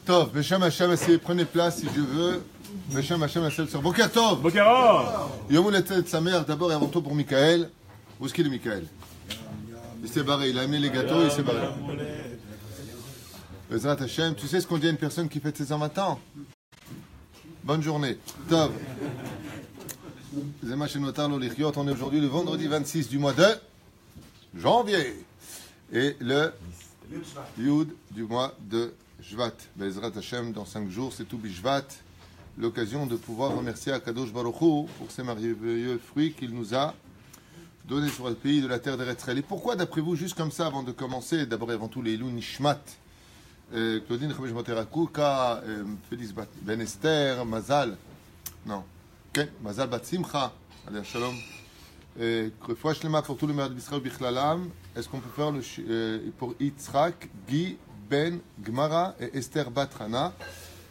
Tov, Beshem Hashem, prenez place si Dieu veut. Beshem Hashem, sur Boker Tov. Boker Tov. Yom Houletet sa mère, d'abord et avant tout pour Michael. Où est-ce qu'il est, Michael? Il s'est barré, il a amené les gâteaux, il s'est barré. Bezrat Hashem, tu sais ce qu'on dit à une personne qui fête ses 120 ans? Bonne journée. Tov. Zema Shenotar Lo Lichiot, on est aujourd'hui le vendredi 26 du mois de janvier. Et le Yud du mois de Shvat. Bezrat Hashem, dans 5 jours, c'est tout Bishvat. L'occasion de pouvoir remercier Akadosh Baruch Hu pour ces merveilleux fruits qu'il nous a donnés sur le pays de la terre d'Eretz Israël. Et pourquoi, d'après vous, juste comme ça, avant de commencer, d'abord et avant tout les Ilou Nishmat, Claudine Chamesh Moterakuka, Félix Ben Esther, Mazal, non, okay. Mazal Bat Simcha, allez, Shalom, Refoua Shlema pour tout le meilleur d'Israël Bichlalam. Est-ce qu'on peut faire pour Yitzhak, Guy, Ben, Gmara et Esther Bat Hana?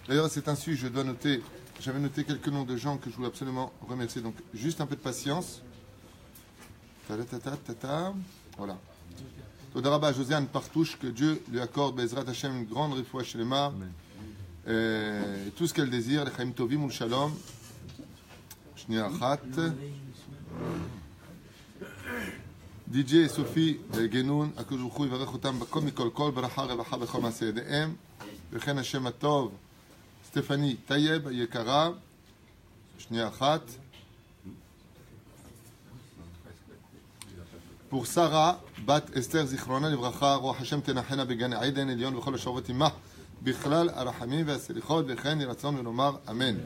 D'ailleurs, c'est ainsi, je dois noter, j'avais noté quelques noms de gens que je voulais absolument remercier, donc juste un peu de patience. Voilà. Todaraba, Josiane Partouche, que Dieu lui accorde, Bezrat Hashem, une grande refoua shlema, tout ce qu'elle désire, les Chaim Tovim ou le Shalom. Shnia Achat. DJ et Sophie Genoun, Akadosh Baruch Hu yivarech otam bakol mikol kol, baracha revacha bechol maaseh yedehem, וכן השם הטוב, סטפני טייב היקרה, שנייה אחת. Pour Sarah, bat Esther Zichrona Livracha, Roach Hashem Tenachena Began Aiden Elion v'chol hashavot imah bichlal arachamim ve'aselichot v'chen yiratzon v'nomar Amen.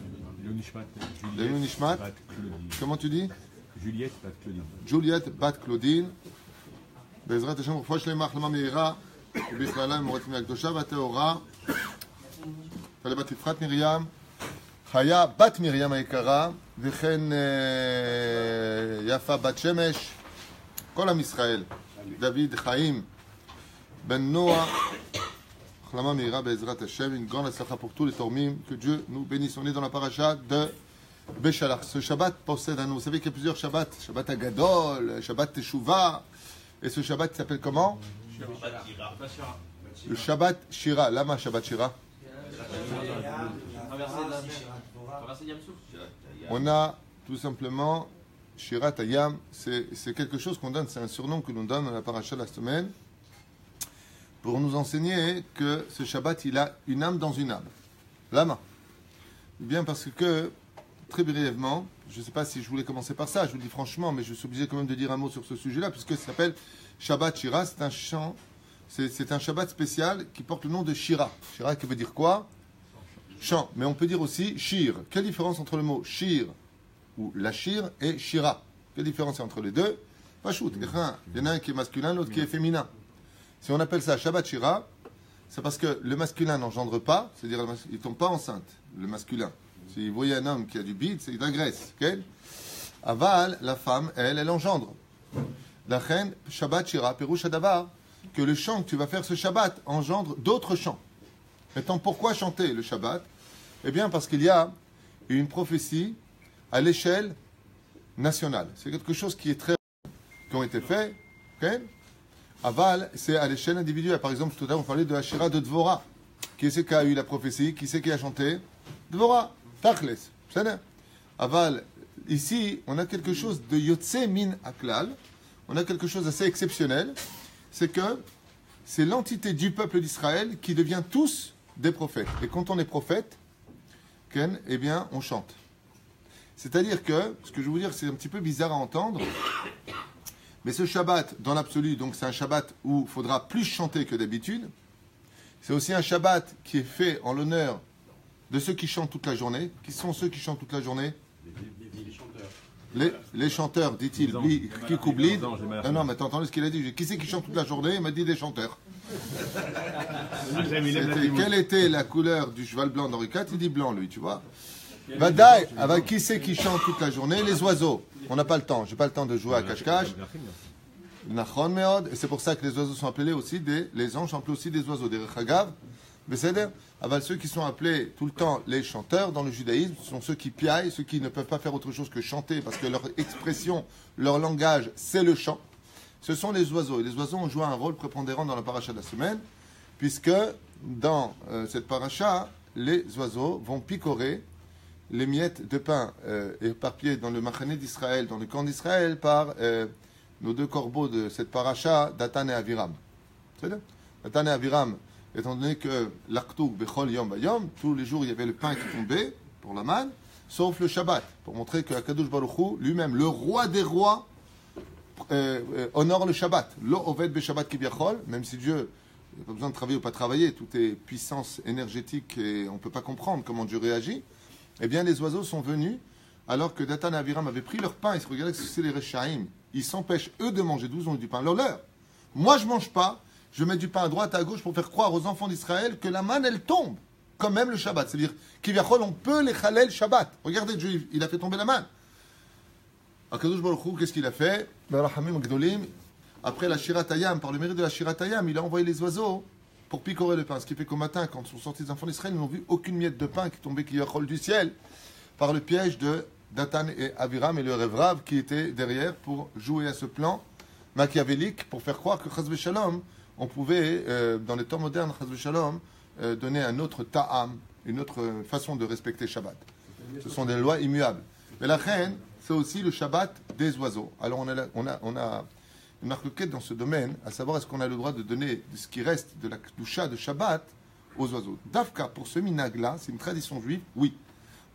Leilu Nishmat. Comment tu dis? Juliette Bat Claudine. Juliette Bat Claudine. Bezrat Hashem refoua shlema החלמה מהירה ובכללה ממורתים הקדושה והטהורה. בת יפחת מרים, חיה בת מרים היקרה, וכן יפה בת שמש. כל עם ישראל, דוד חיים, בן נוח, החלמה מהירה בעזרת השם, une grande הצלחה pour tous les tormim, que Dieu nous bénisse. On est dans la paracha de Beshalach. Ce Shabbat possède un nom. Vous savez qu'il y a plusieurs Shabbats. Shabbat Agadol, Shabbat Teshuvah. Et ce Shabbat s'appelle comment? Le Shabbat Shira. Lama Shabbat Shira. On a tout simplement Shirat Hayam, c'est quelque chose qu'on donne, c'est un surnom que l'on donne dans la paracha de la semaine pour nous enseigner que ce Shabbat, il a une âme dans une âme. Lama. Bien parce que, très brièvement, je ne sais pas si je voulais commencer par ça, je vous le dis franchement, mais je suis obligé quand même de dire un mot sur ce sujet-là, puisque ça s'appelle Shabbat Shira, c'est un chant, c'est un Shabbat spécial qui porte le nom de Shira. Shira qui veut dire quoi? Chant. Mais on peut dire aussi Shir. Quelle différence entre le mot Shir ou Lashir et Shira? Quelle différence entre les deux? Pas shoot. Il y en a un qui est masculin, l'autre qui est féminin. Si on appelle ça Shabbat Shira, c'est parce que le masculin n'engendre pas, c'est-à-dire il ne tombe pas enceinte, le masculin. Si vous voyez un homme qui a du bide, c'est de la graisse. Okay? Aval, la femme, elle engendre. La reine, Shabbat Shira, Perouche Adavar, que le chant que tu vas faire ce Shabbat engendre d'autres chants. Maintenant, pourquoi chanter le Shabbat? Eh bien, parce qu'il y a une prophétie à l'échelle nationale. C'est quelque chose qui est très... qui ont été faits. Okay? Aval, c'est à l'échelle individuelle. Par exemple, tout à l'heure, on parlait de Hashira de Dvorah. Qui c'est qui a eu la prophétie? Qui c'est qui a chanté? Dvorah. Tachles. Aval, ici, on a quelque chose de Yotse Min Aklal. On a quelque chose d'assez exceptionnel. C'est que c'est l'entité du peuple d'Israël qui devient tous des prophètes. Et quand on est prophète, eh bien, on chante. C'est-à-dire que, ce que je veux vous dire, c'est un petit peu bizarre à entendre, mais ce Shabbat, dans l'absolu, donc c'est un Shabbat où il faudra plus chanter que d'habitude. C'est aussi un Shabbat qui est fait en l'honneur de ceux qui chantent toute la journée. Qui sont ceux qui chantent toute la journée? Les chanteurs, dit-il, qui coublid. Non, mais t'as entendu ce qu'il a dit? Qui c'est qui chante toute la journée? Il m'a dit des chanteurs. Quelle était la couleur du cheval blanc d'Henri IV? Il dit blanc, lui, tu vois. Badaï, avec qui c'est qui chante toute la journée? Les oiseaux. On n'a pas le temps. J'ai pas le temps de jouer à cache-cache. Nachon meod. Et c'est pour ça que les oiseaux sont appelés aussi les anges sont appelés aussi des oiseaux. Des rechagav. Mais c'est-à-dire, ceux qui sont appelés tout le temps les chanteurs dans le judaïsme sont ceux qui piaillent, ceux qui ne peuvent pas faire autre chose que chanter parce que leur expression, leur langage, c'est le chant. Ce sont les oiseaux. Et les oiseaux ont joué un rôle prépondérant dans la paracha de la semaine, puisque dans cette paracha, les oiseaux vont picorer les miettes de pain éparpillées dans le Machané d'Israël, dans le camp d'Israël, par nos deux corbeaux de cette paracha, Datan et Aviram. C'est-à-dire, Datan et Aviram, étant donné que l'Aktouk, Bechol Yom Bayom, tous les jours il y avait le pain qui tombait pour la manne, sauf le Shabbat, pour montrer que Akadosh Baruch Hu, lui-même, le roi des rois, honore le Shabbat. Lo Oved Be Shabbat Kivyachol, même si Dieu n'a pas besoin de travailler ou pas travailler, tout est puissance énergétique et on ne peut pas comprendre comment Dieu réagit. Eh bien, les oiseaux sont venus, alors que Datan et Aviram avaient pris leur pain, ils se regardaient que c'est les Rechaïm. Ils s'empêchent, eux, de manger. D'où ils ont du pain. Leur. Moi, je ne mange pas. Je mets du pain à droite, à gauche pour faire croire aux enfants d'Israël que la manne, elle tombe. Comme même le Shabbat. C'est-à-dire, Kivyachol, on peut les Chalel Shabbat. Regardez, Dieu, il a fait tomber la manne. Akadosh Baruch Hu, qu'est-ce qu'il a fait? Après la Shirat Hayam, par le mérite de la Shirat Hayam, il a envoyé les oiseaux pour picorer le pain. Ce qui fait qu'au matin, quand sont sortis les enfants d'Israël, ils n'ont vu aucune miette de pain qui tombait Kivyachol du ciel par le piège de Datan et Aviram et le Revrav qui étaient derrière pour jouer à ce plan machiavélique pour faire croire que Chaz v'Shalom, on pouvait, dans les temps modernes, Chaz v'Shalom, donner un autre ta'am, une autre façon de respecter Shabbat. Ce sont des lois immuables. Mais la reine, c'est aussi le Shabbat des oiseaux. Alors on a une marque dans ce domaine, à savoir est-ce qu'on a le droit de donner ce qui reste de la Kedusha de Shabbat aux oiseaux. Dafka, pour ce minag-là, c'est une tradition juive, oui.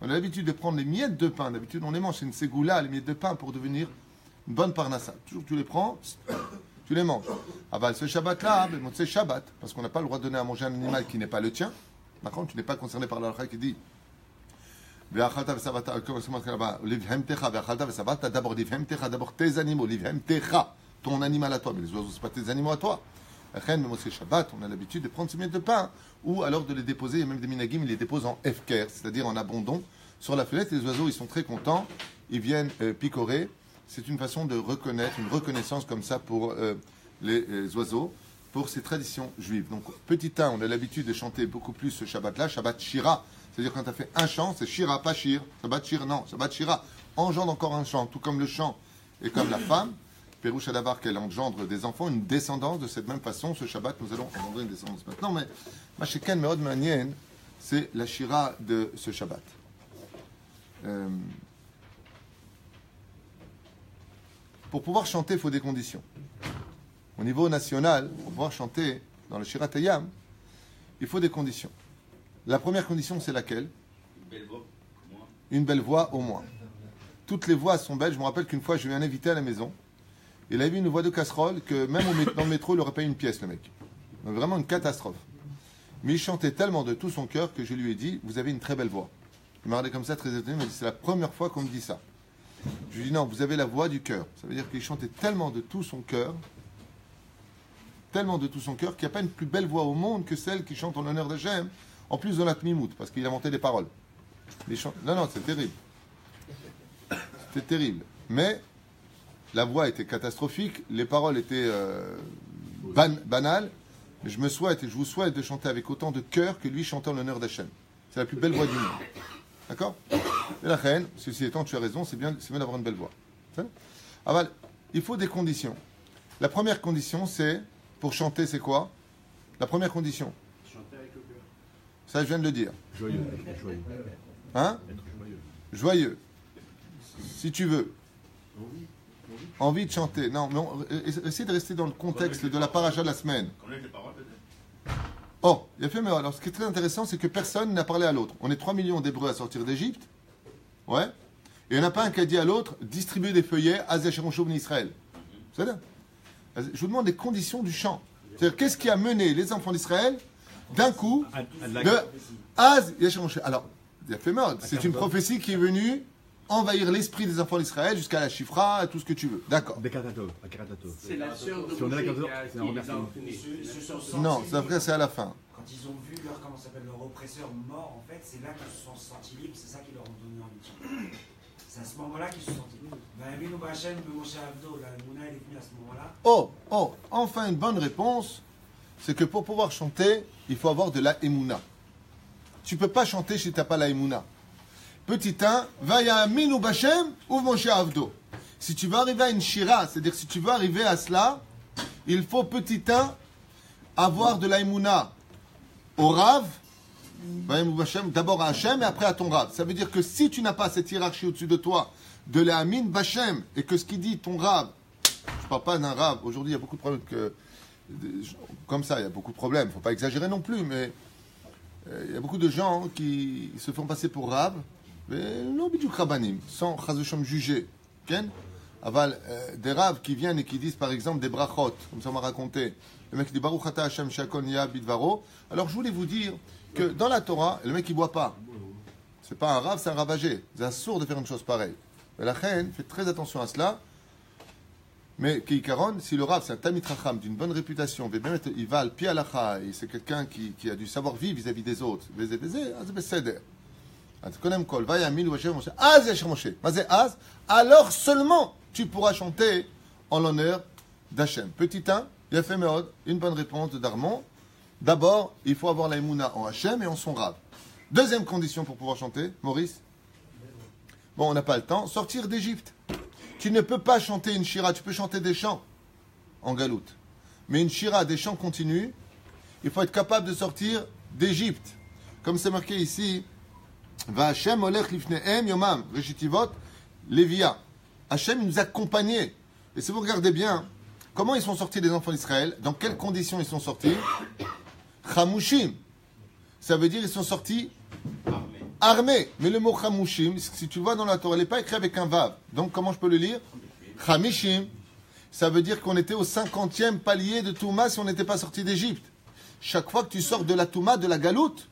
On a l'habitude de prendre les miettes de pain. D'habitude, on les mange. C'est une ségoula, les miettes de pain, pour devenir une bonne parnassa. Toujours tu les prends, tu les manges. Ah bah, ce Shabbat-là, c'est Shabbat, parce qu'on n'a pas le droit de donner à manger un animal qui n'est pas le tien. Par contre, tu n'es pas concerné par la halakha qui dit d'abord d'abord tes animaux, ton animal à toi. Mais les oiseaux, ce pas tes animaux à toi. Shabbat, on a l'habitude de prendre ces miettes de pain ou alors de les déposer, il y a même des minagim, ils les déposent en efker, c'est-à-dire en abandon sur la fenêtre. Les oiseaux, ils sont très contents, ils viennent picorer. C'est une façon de reconnaître, une reconnaissance comme ça pour les oiseaux, pour ces traditions juives. Donc, petit 1, on a l'habitude de chanter beaucoup plus ce Shabbat-là, Shabbat Shira, c'est-à-dire quand tu as fait un chant, c'est Shira, pas Shir, Shabbat Shir, non, Shabbat Shira, engendre encore un chant, tout comme le chant et comme la femme. Pérouche à d'abord qu'elle engendre des enfants, une descendance de cette même façon. Ce Shabbat, nous allons engendrer une descendance maintenant. Mais Masheken Meod Manien, c'est la Shira de ce Shabbat. Pour pouvoir chanter, il faut des conditions. Au niveau national, pour pouvoir chanter dans le Shirat Hayam, il faut des conditions. La première condition, c'est laquelle? Une belle voix, au moins. Une belle voix, au moins. Toutes les voix sont belles. Je me rappelle qu'une fois, j'ai eu un invité à la maison. Il avait une voix de casserole que même dans le métro, il n'aurait pas eu une pièce, le mec. Donc, vraiment une catastrophe. Mais il chantait tellement de tout son cœur que je lui ai dit, vous avez une très belle voix. Il m'a regardé comme ça, très étonné, il m'a dit, c'est la première fois qu'on me dit ça. Je lui ai dit, non, vous avez la voix du cœur. Ça veut dire qu'il chantait tellement de tout son cœur, qu'il n'y a pas une plus belle voix au monde que celle qui chante en l'honneur d'Hachem, en plus de la Tmimout, parce qu'il inventait des paroles. Non, c'est terrible. C'était terrible. Mais la voix était catastrophique, les paroles étaient banales, mais je vous souhaite de chanter avec autant de cœur que lui chantait en l'honneur d'Hachem. C'est la plus belle voix du monde. D'accord? Et la reine, ceci étant, tu as raison, c'est bien d'avoir une belle voix. Alors, il faut des conditions. La première condition, c'est, pour chanter, c'est quoi? La première condition. Chanter avec le cœur. Ça, je viens de le dire. Joyeux, être joyeux. Hein? Être joyeux. Joyeux. Si tu veux. Envie de chanter. Non, essaye de rester dans le contexte de la paracha de la semaine. Connaître les paroles, peut-être. Oh, il a fait, mais alors ce qui est très intéressant, c'est que personne n'a parlé à l'autre. On est 3 millions d'Hébreux à sortir d'Égypte. Ouais. Et il n'y en a pas un qui a dit à l'autre, distribuer des feuillets à Zécheron Chauve en Israël. C'est ça. Je vous demande les conditions du chant. C'est-à-dire, qu'est-ce qui a mené les enfants d'Israël d'un coup de Az Yesheron Chauve. Alors, il a fait mode. C'est une prophétie qui est venue envahir l'esprit des enfants d'Israël jusqu'à la Chifra, tout ce que tu veux. D'accord. C'est la sœur de Si on est Moshe d'accord, qui a c'est un qui les a remerciement. entraînés. Non, c'est après, c'est à la fin. Quand ils ont vu leur, comment ça s'appelle, leur oppresseur mort, en fait, c'est là qu'ils se sont sentis libres, c'est ça qui leur a donné envie de chanter. C'est à ce moment-là qu'ils se sont sentis libres. Vayaminu b'Hashem b'Moshe Avdo, la Mouna, elle est venue à ce moment-là. Oh, enfin une bonne réponse, c'est que pour pouvoir chanter, il faut avoir de la Emouna. Tu ne peux pas chanter si tu n'as pas la Emouna. Petit 1, Vayaminu b'Hashem ou Moshe Avdo. Si tu veux arriver à une shira, c'est-à-dire si tu veux arriver à cela, il faut petit 1, avoir de la Emouna au Rav, d'abord à Hachem et après à ton Rav. Ça veut dire que si tu n'as pas cette hiérarchie au-dessus de toi, de l'Amin Bachem, et que ce qui dit ton Rav, je ne parle pas d'un Rav, aujourd'hui il y a beaucoup de problèmes comme ça, il y a beaucoup de problèmes, il ne faut pas exagérer non plus, mais il y a beaucoup de gens qui se font passer pour Rav, mais non, bidou Rabanim, sans Chazoucham juger. Ken Aval, des Rav qui viennent et qui disent par exemple des brachot, comme ça on m'a raconté. Le mec dit Baruch Ata Hashem Shakon Ya Bidvaro. Alors je voulais vous dire que dans la Torah, le mec il boit pas. C'est pas un Rav, c'est un ravagé. C'est un sourd de faire une chose pareille. Mais la reine fait très attention à cela. Mais Keikaron, si le Rav c'est un Tamit Racham d'une bonne réputation, il va al pi alacha, et c'est quelqu'un qui a du savoir-vivre vis-à-vis des autres. Alors seulement tu pourras chanter en l'honneur d'Hachem. Petit 1, il a fait Meod, une bonne réponse de Darmon. D'abord, il faut avoir la Emouna en Hachem et en son Rav. Deuxième condition pour pouvoir chanter, Maurice. Bon, on n'a pas le temps. Sortir d'Égypte. Tu ne peux pas chanter une shira, tu peux chanter des chants en galoute. Mais une shira, des chants continus, il faut être capable de sortir d'Égypte. Comme c'est marqué ici, Va Hachem olech lifnehem yomam, reshitivot, levia. Hachem nous accompagnait. Et si vous regardez bien, comment ils sont sortis les enfants d'Israël, dans quelles conditions ils sont sortis? Chamushim. Ça veut dire ils sont sortis armés. Mais le mot chamushim, si tu vois dans la Torah, il n'est pas écrit avec un vav. Donc comment je peux le lire? Chamishim. Ça veut dire qu'on était au 50e palier de Touma si on n'était pas sorti d'Égypte. Chaque fois que tu sors de la Touma, de la galoute,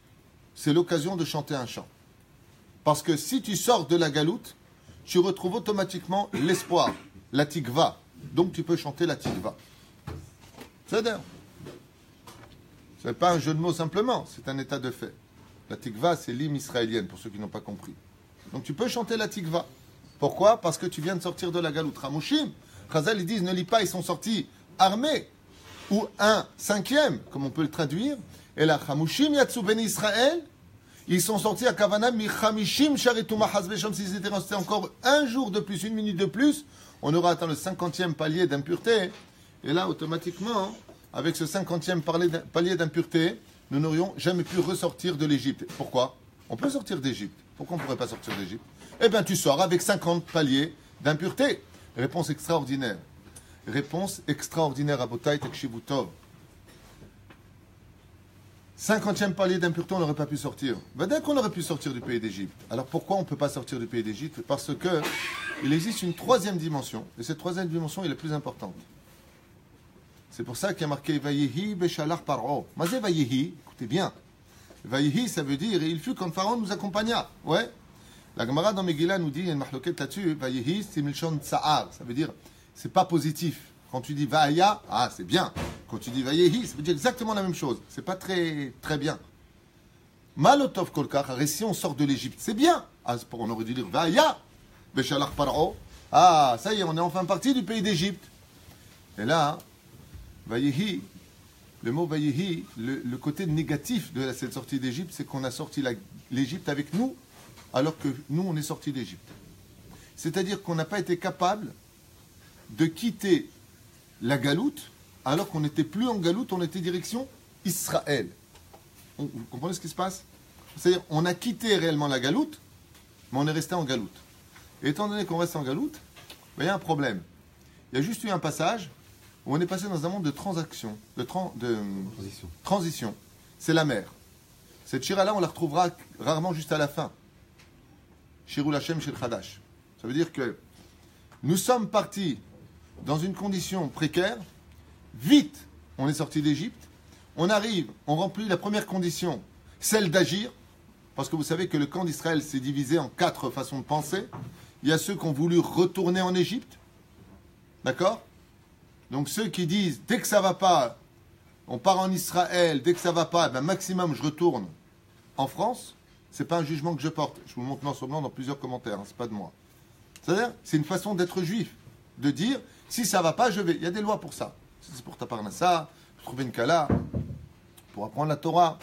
c'est l'occasion de chanter un chant. Parce que si tu sors de la galoute, tu retrouves automatiquement l'espoir, la tikva. Donc tu peux chanter la tikva. C'est-à-dire, ce n'est pas un jeu de mots simplement, c'est un état de fait. La tikva, c'est l'hymne israélienne, pour ceux qui n'ont pas compris. Donc tu peux chanter la tikva. Pourquoi? Parce que tu viens de sortir de la galoute. Ramushim, Chazal, ils disent, ne lis pas, ils sont sortis armés. Ou un cinquième, comme on peut le traduire. Et là, Ramushim yatsu ben Israël, ils sont sortis à Kavana Michamishim Sharituma Hazvesham. S'ils étaient restés encore un jour de plus, une minute de plus, on aura atteint le 50e palier d'impureté. Et là, automatiquement, avec ce 50e palier d'impureté, nous n'aurions jamais pu ressortir de l'Égypte. Pourquoi? On peut sortir d'Égypte. Pourquoi on ne pourrait pas sortir d'Égypte? Eh bien, tu sors avec 50 paliers d'impureté. Réponse extraordinaire. Réponse extraordinaire à Botaï Tekshivu Tov. 50e palier d'impureté, on n'aurait pas pu sortir. Ben, dès qu'on aurait pu sortir du pays d'Égypte. Alors pourquoi on ne peut pas sortir du pays d'Égypte? Parce que il existe une troisième dimension. Et cette troisième dimension est la plus importante. C'est pour ça qu'il y a marqué Vayehi Beshalach Paro. Mazé Vayehi, écoutez bien. Vayehi, ça veut dire il fut quand Pharaon nous accompagna. Ouais. La Gemara dans Megillah nous dit, il y a une marloquette là-dessus, Vayehi, c'est Milchon Tsa'ar. Ça veut dire, c'est pas positif. Quand tu dis Vaya, ah, c'est bien. Quand tu dis Vayehi, ça veut dire exactement la même chose. C'est pas très, très bien. Malotov Kolkar, si on sort de l'Égypte, c'est bien. Ah, on aurait dû dire Vaya, Beshalach Paro. Ah, ça y est, on est enfin parti du pays d'Égypte. Et là, Vayehi, le mot Vayehi, le côté négatif de cette sortie d'Égypte, c'est qu'on a sorti l'Égypte avec nous, alors que nous, on est sortis d'Égypte. C'est-à-dire qu'on n'a pas été capable de quitter la galoute, alors qu'on n'était plus en galoute, on était direction Israël. Vous comprenez ce qui se passe? C'est-à-dire, on a quitté réellement la galoute, mais on est resté en galoute. Et étant donné qu'on reste en galoute, il y a un problème. Il y a juste eu un passage où on est passé dans un monde de transaction, de transition. C'est la mer. Cette shira-là, on la retrouvera rarement juste à la fin. Shirul Hashem Shel Chadash. Ça veut dire que nous sommes partis dans une condition précaire. Vite, on est sorti d'Égypte. On arrive, on remplit la première condition, celle d'agir. Parce que vous savez que le camp d'Israël s'est divisé en 4 façons de penser. Il y a ceux qui ont voulu retourner en Égypte. D'accord? Donc ceux qui disent, dès que ça va pas, on part en Israël, dès que ça va pas, ben maximum je retourne en France. C'est pas un jugement que je porte. Je vous le montre noir sur blanc dans plusieurs commentaires, hein, c'est pas de moi. C'est-à-dire, c'est une façon d'être juif, de dire, si ça va pas, je vais. Il y a des lois pour ça. Si c'est pour ta parnassa, pour trouver une kala, pour apprendre la Torah,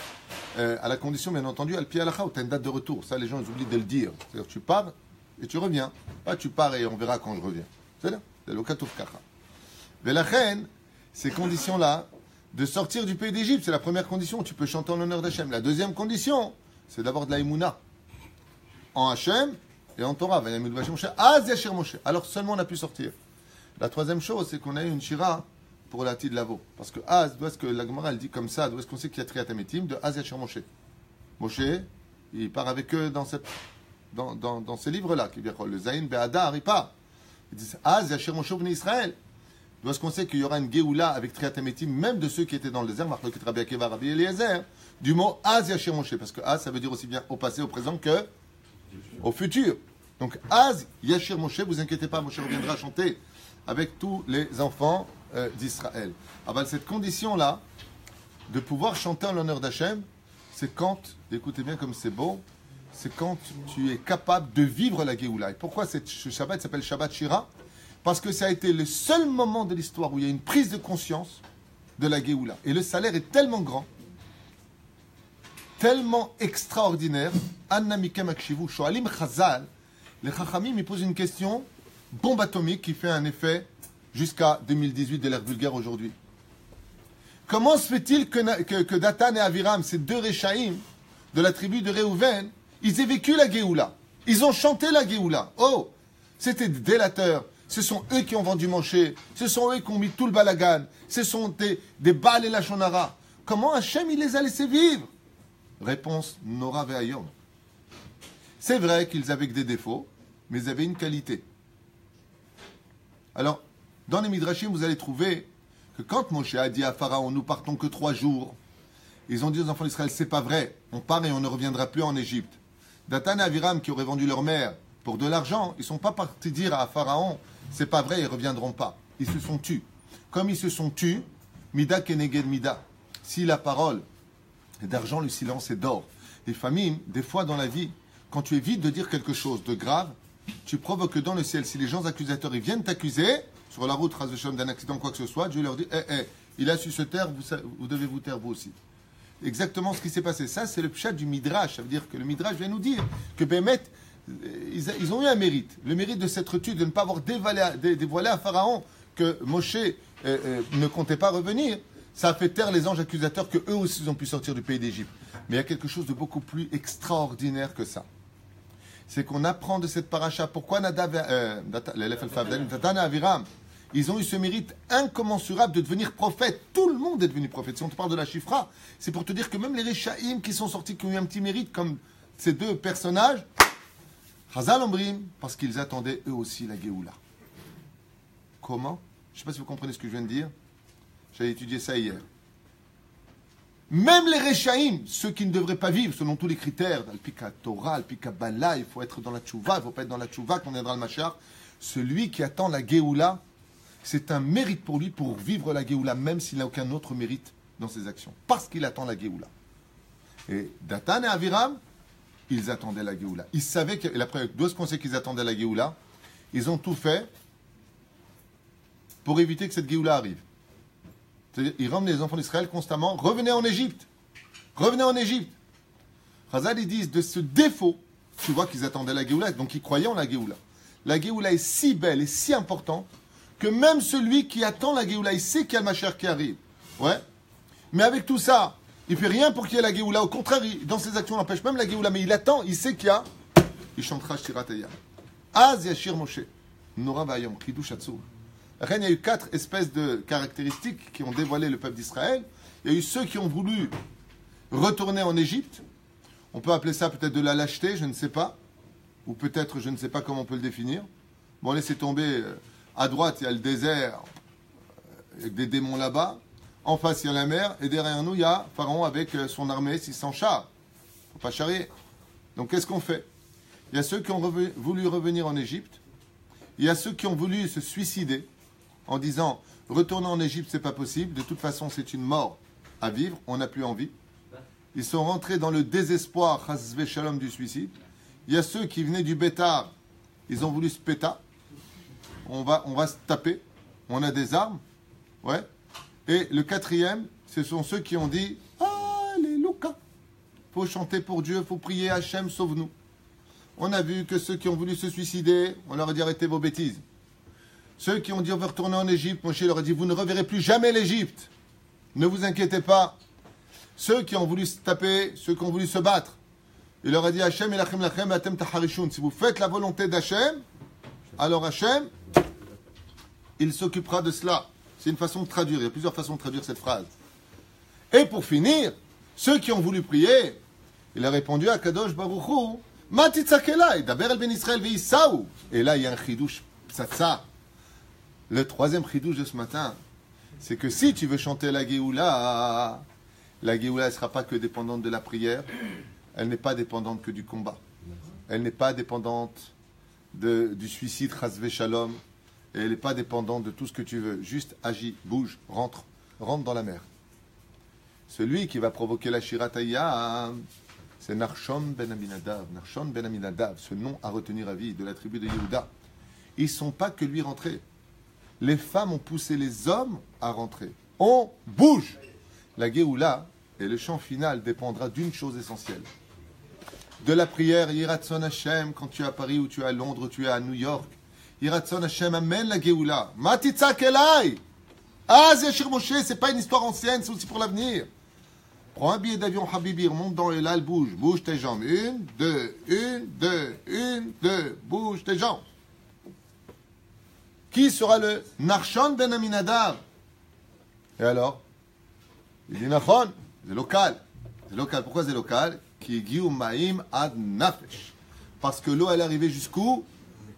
à la condition, bien entendu, al pi halacha, où tu as une date de retour. Ça, les gens, ils oublient de le dire. C'est-à-dire, tu pars et tu reviens. Pas tu pars et on verra quand je reviens. C'est-à-dire, c'est le katouf kacha. Mais la reine, ces conditions-là, de sortir du pays d'Égypte. C'est la première condition. Tu peux chanter en l'honneur d'Hachem. La deuxième condition, c'est d'avoir de la Emouna en Hachem et en Torah. Alors seulement on a pu sortir. La troisième chose, c'est qu'on a eu une shira pour la de Lavo. Parce que Az, d'où est-ce que la Gemara elle dit comme ça, d'où est-ce qu'on sait qu'il y a Triat Ametim, de Az Yashir Moshe. Moshe, il part avec eux dans ces livres-là, qui veut dire le Zayin Be'adar, il part. Ils disent Az Yashir Moshe venu Israël. D'où est-ce qu'on sait qu'il y aura une Géoula avec Triat Ametim, même de ceux qui étaient dans le désert, Marc Rabbi Akiva, Rabbi Eliezer, du mot Az Yashir Moshe. Parce que Az, ça veut dire aussi bien au passé, au présent que au futur. Donc Az Yashir Moshe, vous inquiétez pas, Moshe reviendra chanter avec tous les enfants d'Israël. Alors, cette condition-là, de pouvoir chanter en l'honneur d'Hachem, c'est quand, écoutez bien comme c'est beau, c'est quand tu es capable de vivre la Géoula. Et pourquoi ce Shabbat s'appelle Shabbat Shira? Parce que ça a été le seul moment de l'histoire où il y a une prise de conscience de la Géoula. Et le salaire est tellement grand, tellement extraordinaire. Anna Mikem Akshivu, Shoalim Chazal, les Chachamim, ils posent une question bombe atomique qui fait un effet jusqu'à 2018 de l'ère vulgaire aujourd'hui. Comment se fait-il que Datan et Aviram, ces deux Réchaïm de la tribu de Réhouven, ils aient vécu la Géoula? Ils ont chanté la Géoula. Oh, c'était des délateurs. Ce sont eux qui ont vendu Moshe. Ce sont eux qui ont mis tout le balagan. Ce sont des Baal et la Shonara. Comment Hachem, il les a laissés vivre? Réponse, Nora Ve'ayom. C'est vrai qu'ils avaient que des défauts, mais ils avaient une qualité. Alors, dans les Midrashim, vous allez trouver que quand Moshe a dit à Pharaon, nous partons que 3 jours, ils ont dit aux enfants d'Israël, c'est pas vrai, on part et on ne reviendra plus en Égypte. Datan et Aviram, qui auraient vendu leur mère pour de l'argent, ils ne sont pas partis dire à Pharaon, c'est pas vrai, ils ne reviendront pas. Ils se sont tus. Comme ils se sont tus, Mida keneged Mida. Si la parole est d'argent, le silence est d'or. Les familles, des fois dans la vie, quand tu évites de dire quelque chose de grave, tu provoques dans le ciel, si les gens accusateurs ils viennent t'accuser, sur la route d'un accident, quoi que ce soit, Dieu leur dit, il a su se taire, vous devez vous taire vous aussi. Exactement ce qui s'est passé. Ça, c'est le pshat du Midrash. Ça veut dire que le Midrash vient nous dire que Bémet, ils ont eu un mérite. Le mérite de s'être tué, de ne pas avoir dévoilé à Pharaon que Moshe ne comptait pas revenir. Ça a fait taire les anges accusateurs que eux aussi ils ont pu sortir du pays d'Égypte. Mais il y a quelque chose de beaucoup plus extraordinaire que ça. C'est qu'on apprend de cette paracha pourquoi Nadav et Aviram, ils ont eu ce mérite incommensurable de devenir prophètes. Tout le monde est devenu prophète. Si on te parle de la Chifra, c'est pour te dire que même les Réchaïm qui sont sortis, qui ont eu un petit mérite, comme ces deux personnages, Chazal Ombrim, parce qu'ils attendaient eux aussi la Géoula. Comment? Je ne sais pas si vous comprenez ce que je viens de dire. J'avais étudié ça hier. Même les Réchaïm, ceux qui ne devraient pas vivre selon tous les critères, Alpika Torah, Alpika Bala, il faut être dans la Tchouva, il ne faut pas être dans la Tchouva qu'on viendra le Machar. Celui qui attend la Géoula, c'est un mérite pour lui pour vivre la Géoula, même s'il n'a aucun autre mérite dans ses actions. Parce qu'il attend la Géoula. Et Datan et Aviram, ils attendaient la Géoula. Ils savaient que, et la preuve, d'où est-ce qu'on sait qu'ils attendaient la Géoula? Ils ont tout fait pour éviter que cette Géoula arrive. C'est-à-dire, ils ramenaient les enfants d'Israël constamment, revenez en Égypte. Revenez en Égypte. Chazal, ils disent, de ce défaut, tu vois qu'ils attendaient la Géoula, donc ils croyaient en la Géoula. La Géoula est si belle et si importante que même celui qui attend la Géoula, il sait qu'il y a le Mashiach qui arrive. Ouais. Mais avec tout ça, il ne fait rien pour qu'il y ait la Géoula. Au contraire, dans ses actions, il empêche même la Géoula. Mais il attend, il sait qu'il y a. Il chantera Shirat Hayam. Az Yashir Moshe. Nora Vayom. Chidush Hatzur. Il y a eu 4 espèces de caractéristiques qui ont dévoilé le peuple d'Israël. Il y a eu ceux qui ont voulu retourner en Égypte. On peut appeler ça peut-être de la lâcheté, je ne sais pas. Ou peut-être, je ne sais pas comment on peut le définir. Bon, laissez tomber. À droite, il y a le désert, avec des démons là-bas. En face, il y a la mer. Et derrière nous, il y a Pharaon avec son armée, 600 chars. Il ne faut pas charrier. Donc, qu'est-ce qu'on fait? Il y a ceux qui ont voulu revenir en Égypte. Il y a ceux qui ont voulu se suicider en disant, retourner en Égypte, c'est pas possible. De toute façon, c'est une mort à vivre. On n'a plus envie. Ils sont rentrés dans le désespoir, chasvé shalom, du suicide. Il y a ceux qui venaient du Bétar. Ils ont voulu se péter. On va se taper. On a des armes. Ouais. Et le 4e, ce sont ceux qui ont dit, Alléluia. Faut chanter pour Dieu, faut prier Hachem, sauve-nous. On a vu que ceux qui ont voulu se suicider, on leur a dit arrêtez vos bêtises. Ceux qui ont dit on veut retourner en Égypte, Moshe leur a dit vous ne reverrez plus jamais l'Égypte. ne vous inquiétez pas. Ceux qui ont voulu se taper, ceux qui ont voulu se battre, il leur a dit Hachem elachem lachem atem taharishun. Si vous faites la volonté d'Hachem, alors Hachem, il s'occupera de cela. C'est une façon de traduire. Il y a plusieurs façons de traduire cette phrase. Et pour finir, ceux qui ont voulu prier, il a répondu à Kadosh Baruch Hu, Ma titzakelai, daber el ben Israël ve'issaou. Et là, il y a un chidouche psatsa. Le troisième chidouche de ce matin, c'est que si tu veux chanter la Géoula, la Géoula ne sera pas que dépendante de la prière, elle n'est pas dépendante que du combat. Elle n'est pas dépendante du suicide, chasvé shalom, et elle n'est pas dépendante de tout ce que tu veux. Juste agis, bouge, rentre dans la mer. Celui qui va provoquer la Shirataya, c'est Narshon ben Aminadav. Narshon ben Aminadav, ce nom à retenir à vie de la tribu de Yehuda. Ils ne sont pas que lui rentrer. Les femmes ont poussé les hommes à rentrer. On bouge. La Géoula et le chant final dépendra d'une chose essentielle. De la prière, Yiratson Hashem, quand tu es à Paris ou tu es à Londres ou tu es à New York. Yiratson Hashem amène la Géoula. Matitza Kelai. Ah, Zéchir Moshe, c'est pas une histoire ancienne, c'est aussi pour l'avenir. Prends un billet d'avion, Habibi, remonte dans les lal, bouge. Bouge tes jambes. Une, deux, bouge tes jambes. Qui sera le Narshon ben Aminadav? Et alors? Il dit Nachon, c'est local. C'est local. Pourquoi c'est local? Qui giu ma'im ad nafesh. Parce que l'eau, elle est arrivée jusqu'où?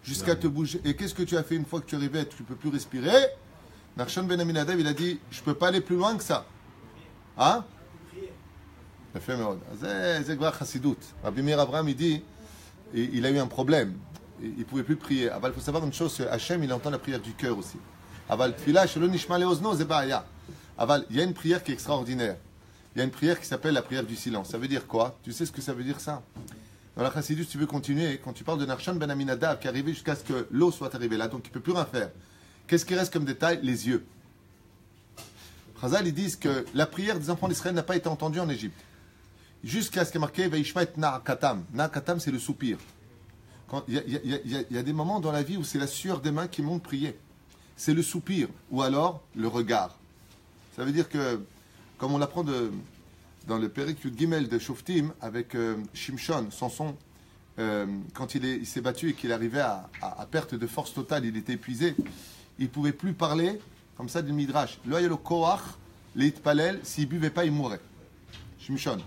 Jusqu'à te bouger. Et qu'est-ce que tu as fait une fois que tu es arrivé? Tu ne peux plus respirer. Narshon ben Aminadav, il a dit, je ne peux pas aller plus loin que ça. Hein? יפה מאוד. זה כבר חסידות. רבי מאיר אברהם, il a eu un problème. Il ne pouvait plus prier. אבל il faut savoir une chose, Hachem, il entend la prière du cœur aussi. אבל תפילה שלא נשמע לאוזנו, זה בעיה. אבל il y a une prière qui est extraordinaire. Il y a une prière qui s'appelle la prière du silence. Ça veut dire quoi? Tu sais ce que ça veut dire ça? Dans la chassidut, si tu veux continuer, quand tu parles de Narshon ben Aminadav, qui est arrivé jusqu'à ce que l'eau soit arrivée là, donc il ne peut plus rien faire. Qu'est-ce qui reste comme détail? Les yeux. Chazal, ils disent que la prière des enfants d'Israël n'a pas été entendue en Égypte. Jusqu'à ce qu'il y ait marqué Vaishma et Na'akatam. Na'akatam, c'est le soupir. Il y a des moments dans la vie où c'est la sueur des mains qui monte prier. C'est le soupir, ou alors le regard. Ça veut dire que, comme on l'apprend dans le Pérek Yud Gimel de Shoftim, avec Shimshon, Samson, quand il s'est battu et qu'il arrivait à perte de force totale, il était épuisé, il ne pouvait plus parler, comme ça, du Midrash. L'oyelo koach, l'itpalel, s'il ne buvait pas, il mourrait. Shimshon.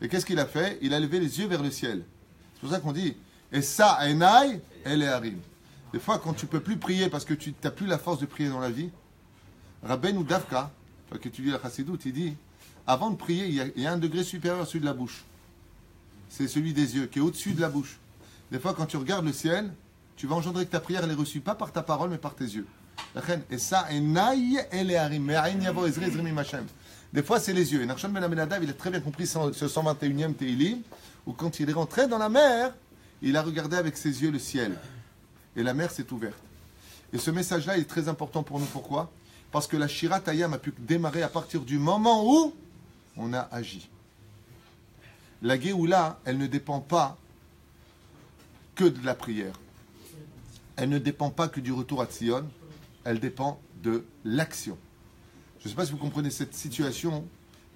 Et qu'est-ce qu'il a fait? Il a levé les yeux vers le ciel. C'est pour ça qu'on dit et ça, enai, elle est harim. Des fois, quand tu ne peux plus prier parce que tu n'as plus la force de prier dans la vie, Rabbeinu Davka, que tu lis la Chassidut, il dit avant de prier, il y a un degré supérieur à celui de la bouche. C'est celui des yeux, qui est au-dessus de la bouche. Des fois, quand tu regardes le ciel, tu vas engendrer que ta prière elle est reçue, pas par ta parole, mais par tes yeux. Et ça, enai, elle est harim. Des fois, c'est les yeux. Et Narshon ben Aminadav, il a très bien compris ce 121e Teilim, où quand il est rentré dans la mer, il a regardé avec ses yeux le ciel. Et la mer s'est ouverte. Et ce message-là est très important pour nous. Pourquoi? Parce que la Shirat Hayam a pu démarrer à partir du moment où on a agi. La Géoula, elle ne dépend pas que de la prière. Elle ne dépend pas que du retour à Tzion. Elle dépend de l'action. Je ne sais pas si vous comprenez cette situation,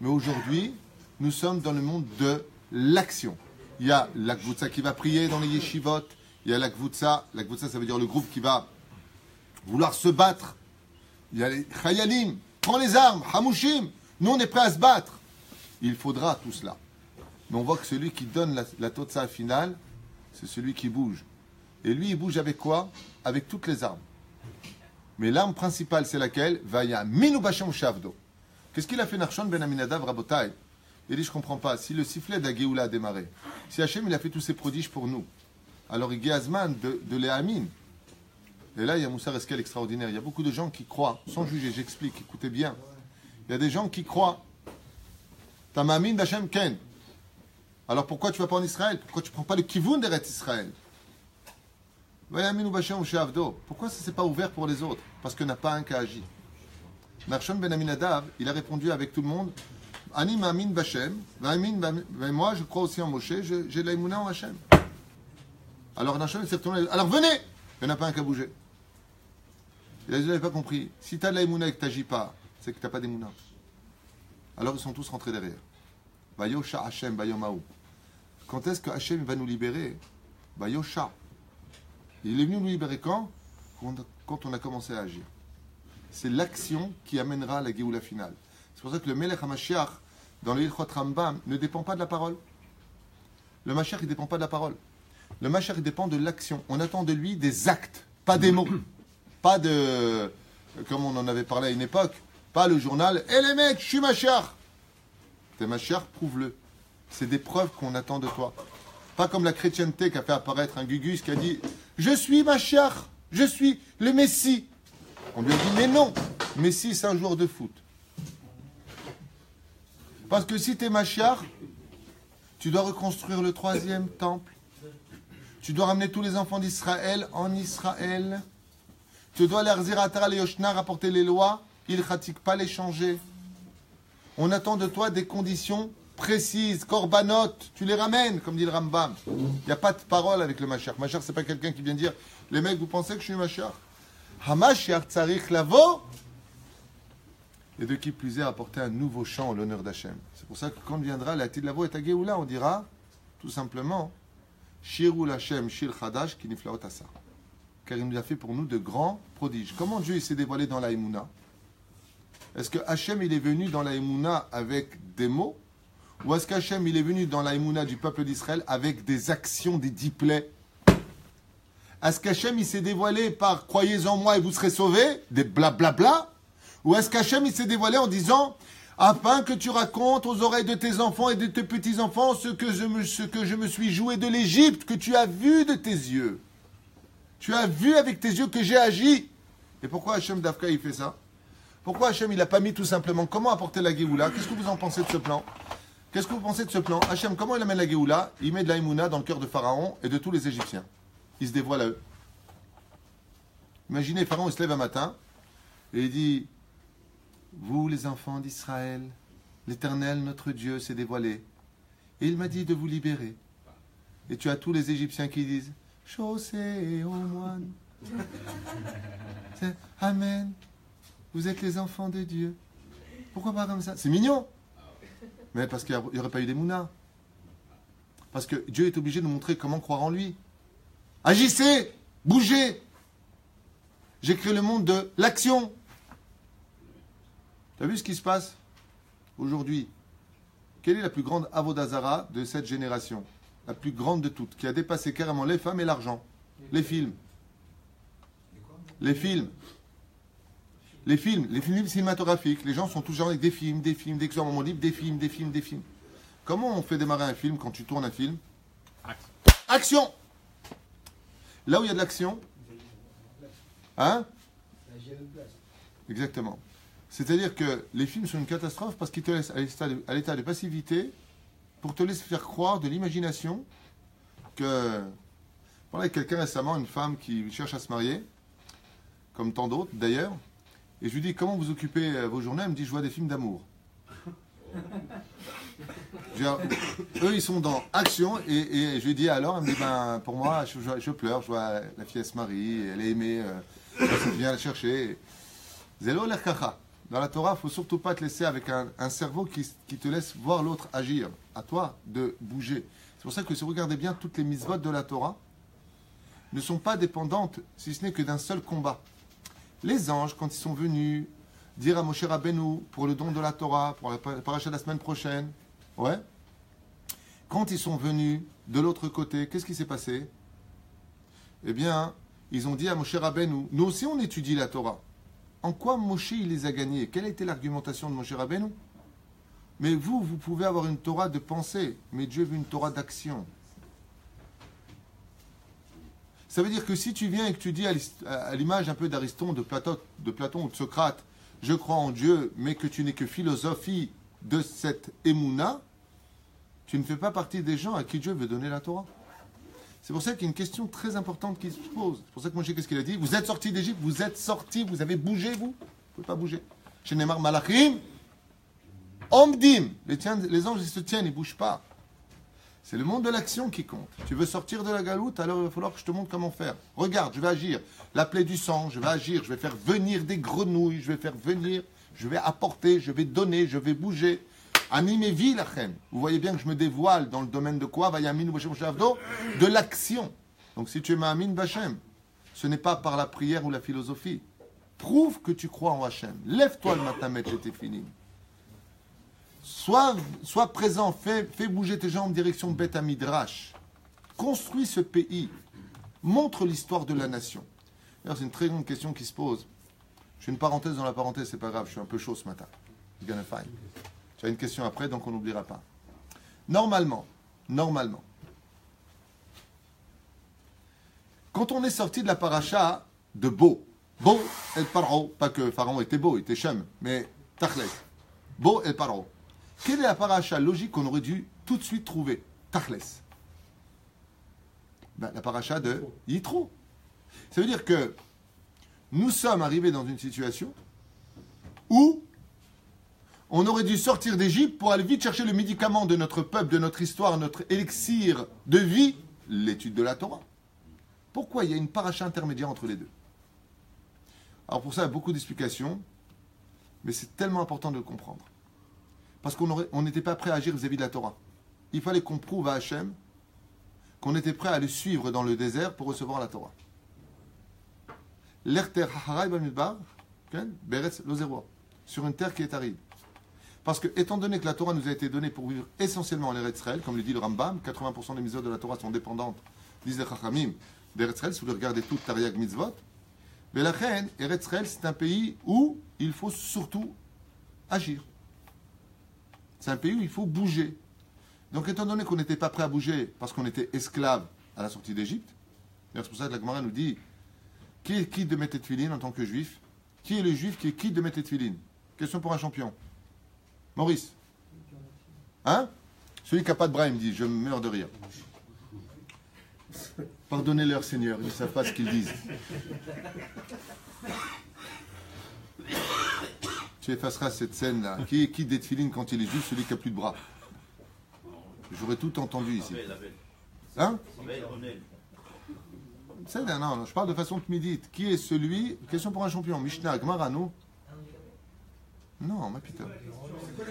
mais aujourd'hui, nous sommes dans le monde de l'action. Il y a la Gvutsa qui va prier dans les yeshivot. Il y a la Gvutsa. La Gvutsa, ça veut dire le groupe qui va vouloir se battre. Il y a les Chayalim. Prends les armes. Hamushim. Nous, on est prêts à se battre. Il faudra tout cela. Mais on voit que celui qui donne la Totsa finale, c'est celui qui bouge. Et lui, il bouge avec quoi? Avec toutes les armes. Mais l'arme principale, c'est laquelle? Vaya minu bashem shavdo. Qu'est-ce qu'il a fait Narshon ben Aminadav Rabotai? Il dit, je ne comprends pas. Si le sifflet d'Agéoula a démarré, si Hachem il a fait tous ces prodiges pour nous, alors il y a Azman de les Amin. Et là, il y a Moussa Reskel extraordinaire. Il y a beaucoup de gens qui croient, sans juger, j'explique, écoutez bien. Il y a des gens qui croient. Tamamin d'Hachem Ken. Alors pourquoi tu ne vas pas en Israël? Pourquoi tu ne prends pas le Kivun d'Eretz Israël? Pourquoi ça ne s'est pas ouvert pour les autres? Parce qu'il n'y a pas un qui a agi. Narshon ben Aminadav, il a répondu avec tout le monde. Ani ma'amin b'Hashem, moi je crois aussi en Moshe, j'ai de l'aïmouna en Hachem. Alors Narshon s'est retourné, alors venez! Il n'y en a pas un qui a bougé. Il a dit, vous n'avez pas compris. Si tu as de l'aïmouna et que tu n'agis pas, c'est que tu n'as pas d'aïmouna. Alors ils sont tous rentrés derrière. Vayosha Hashem Bayomahu. Quand est-ce que Hashem va nous libérer? Vayosha. Il est venu nous libérer quand on a commencé à agir. C'est l'action qui amènera à la Géoula finale. C'est pour ça que le Melech HaMashiach, dans le Ilchot Rambam, ne dépend pas de la parole. Le Mashiach, il ne dépend pas de la parole. Le Mashiach, il dépend de l'action. On attend de lui des actes, pas des mots. Pas de... Comme on en avait parlé à une époque, pas le journal « Eh les mecs, je suis Mashiach !» T'es Mashiach, prouve-le. C'est des preuves qu'on attend de toi. Pas comme la chrétienté qui a fait apparaître un Gugus qui a dit « Je suis Mashiach, je suis le Messie !» On lui a dit « Mais non, Messie, c'est un joueur de foot. » Parce que si t'es Mashiach, tu dois reconstruire le 3e temple. Tu dois ramener tous les enfants d'Israël en Israël. Tu dois leur Ziratara, les Yoshna, rapporter les lois. Il ne pratique pas les changer. On attend de toi des conditions précises. Korbanot, tu les ramènes, comme dit le Rambam. Il n'y a pas de parole avec le Mashiach. Mashiach, ce n'est pas quelqu'un qui vient dire « Les mecs, vous pensez que je suis Mashiach ?» HaMashiach tzarich lavo. Et de qui plus est apporter un nouveau chant en l'honneur d'Hachem. C'est pour ça que quand viendra la Tid Lavo et ta Géoula, on dira tout simplement Shirul Hashem Shir Chadash ki niflaot asa. Car il nous a fait pour nous de grands prodiges. Comment Dieu s'est dévoilé dans la Emouna? Est-ce que Hachem il est venu dans la Emouna avec des mots? Ou est-ce qu'Hachem il est venu dans la Emouna du peuple d'Israël avec des actions, des 10 plaies? Est-ce qu'Hachem il s'est dévoilé par croyez en moi et vous serez sauvés? Des blablabla? Ou est-ce qu'Hachem il s'est dévoilé en disant afin que tu racontes aux oreilles de tes enfants et de tes petits-enfants ce que je me suis joué de l'Égypte, que tu as vu de tes yeux. Tu as vu avec tes yeux que j'ai agi. Et pourquoi Hachem Dafka il fait ça? Pourquoi Hachem il n'a pas mis tout simplement comment apporter la Géoula? Qu'est-ce que vous en pensez de ce plan? Qu'est-ce que vous pensez de ce plan? Hachem, comment il amène la Géoula? Il met de la Emouna dans le cœur de Pharaon et de tous les Égyptiens. Il se dévoile à eux. Imaginez, Pharaon il se lève un matin et il dit vous, les enfants d'Israël, l'Éternel, notre Dieu, s'est dévoilé. Et il m'a dit de vous libérer. Et tu as tous les Égyptiens qui disent Chaussez au moine. Amen. Vous êtes les enfants de Dieu. Pourquoi pas comme ça? C'est mignon. Mais parce qu'il n'y aurait pas eu des mounas. Parce que Dieu est obligé de nous montrer comment croire en lui. Agissez, bougez. J'ai créé le monde de l'action. Tu as vu ce qui se passe aujourd'hui? Quelle est la plus grande avodazara de cette génération? La plus grande de toutes, qui a dépassé carrément les femmes et l'argent. Les films. Les films. Les films cinématographiques. Les gens sont toujours avec des films, des moment libre, des films. Comment on fait démarrer un film quand tu tournes un film? Action. Là où il y a de l'action, hein? Exactement. C'est-à-dire que les films sont une catastrophe parce qu'ils te laissent à l'état de passivité pour te laisser faire croire de l'imagination que... Je parlais avec quelqu'un récemment, une femme qui cherche à se marier, comme tant d'autres d'ailleurs, et je lui dis comment vous occupez vos journées? Elle me dit je vois des films d'amour. Eux ils sont dans action et je lui dis alors, elle me dit ben pour moi je pleure, je vois la fille elle se marie, elle est aimée, je viens la chercher. Zélo l'erkacha. Dans la Torah, il ne faut surtout pas te laisser avec un cerveau qui te laisse voir l'autre agir. À toi de bouger. C'est pour ça que si vous regardez bien, toutes les mitzvot de la Torah ne sont pas dépendantes, si ce n'est que d'un seul combat. Les anges, quand ils sont venus dire à Moshe Rabbeinu pour le don de la Torah, pour la paracha de la semaine prochaine, ouais, quand ils sont venus de l'autre côté, qu'est-ce qui s'est passé? Eh bien, ils ont dit à Moshe Rabbeinu, nous aussi on étudie la Torah. En quoi Moshe il les a gagnés? Quelle a été l'argumentation de Moshe Rabbeinu? Mais vous pouvez avoir une Torah de pensée, mais Dieu veut une Torah d'action. Ça veut dire que si tu viens et que tu dis à l'image un peu d'Ariston, de Platon ou de Socrate, je crois en Dieu, mais que tu n'es que philosophie de cette émouna, tu ne fais pas partie des gens à qui Dieu veut donner la Torah. C'est pour ça qu'il y a une question très importante qui se pose. C'est pour ça que Moshe, qu'est-ce qu'il a dit? Vous êtes sortis d'Égypte, vous êtes sortis, vous avez bougé, vous? Vous ne pouvez pas bouger. Chez Neymar Malachim, Omdim, les anges, ils se tiennent, ils ne bougent pas. C'est le monde de l'action qui compte. Tu veux sortir de la galoute, alors il va falloir que je te montre comment faire. Regarde, je vais agir. La plaie du sang, je vais agir. Je vais faire venir des grenouilles, je vais apporter, je vais donner, je vais bouger. Ani mevi lachem. Vous voyez bien que je me dévoile dans le domaine de quoi? Vayaminu b'Hashem Moshe Avdo, de l'action. Donc si tu es ma'amin b'Hashem, ce n'est pas par la prière ou la philosophie. Prouve que tu crois en Hachem. Lève-toi le matin, mettre les téfilim. Sois présent, fais bouger tes jambes en direction de Beth Midrash. Construis ce pays. Montre l'histoire de la nation. D'ailleurs, c'est une très grande question qui se pose. Je fais une parenthèse dans la parenthèse, c'est pas grave, je suis un peu chaud ce matin. It's gonna fine. Tu as une question après, donc on n'oubliera pas. Normalement, quand on est sorti de la paracha de Bo el Paro, pas que Pharaon était beau, il était Shem, mais Tachles, Bo el Paro. Quelle est la paracha logique qu'on aurait dû tout de suite trouver? Tachles. Ben, la paracha de Yitro. Ça veut dire que nous sommes arrivés dans une situation où on aurait dû sortir d'Égypte pour aller vite chercher le médicament de notre peuple, de notre histoire, notre élixir de vie, l'étude de la Torah. Pourquoi il y a une paracha intermédiaire entre les deux? Alors pour ça, il y a beaucoup d'explications, mais c'est tellement important de le comprendre. Parce qu'on n'était pas prêt à agir vis-à-vis de la Torah. Il fallait qu'on prouve à Hachem qu'on était prêt à le suivre dans le désert pour recevoir la Torah. L'Erter Haharai Bamidbar, Beretz Lozerwa, sur une terre qui est aride. Parce que, étant donné que la Torah nous a été donnée pour vivre essentiellement en Eretz Israël, comme le dit le Rambam, 80% des mitzvot de la Torah sont dépendantes, disent les Chachamim, d'Eretz Israël, si vous regardez tout Tariag Mitzvot. Mais la reine, Eretz Israël, c'est un pays où il faut surtout agir. C'est un pays où il faut bouger. Donc, étant donné qu'on n'était pas prêt à bouger parce qu'on était esclave à la sortie d'Égypte, c'est pour ça que la Gemara nous dit qui est qui de mettre Tefillin en tant que juif? Qui est le juif qui est qui de mettre Tefillin? Question pour un champion. Maurice. Hein? Celui qui n'a pas de bras, il me dit, je meurs de rire. Pardonnez-leur, Seigneur, ils ne savent pas ce qu'ils disent. Tu effaceras cette scène-là. Qui est qui des Tefillin quand il est juif? Celui qui n'a plus de bras. J'aurais tout entendu ici. Hein? C'est non, je parle de façon tmidite. Qui est celui... Question pour un champion. Mishnah, Gemara, non? Non, ma putain.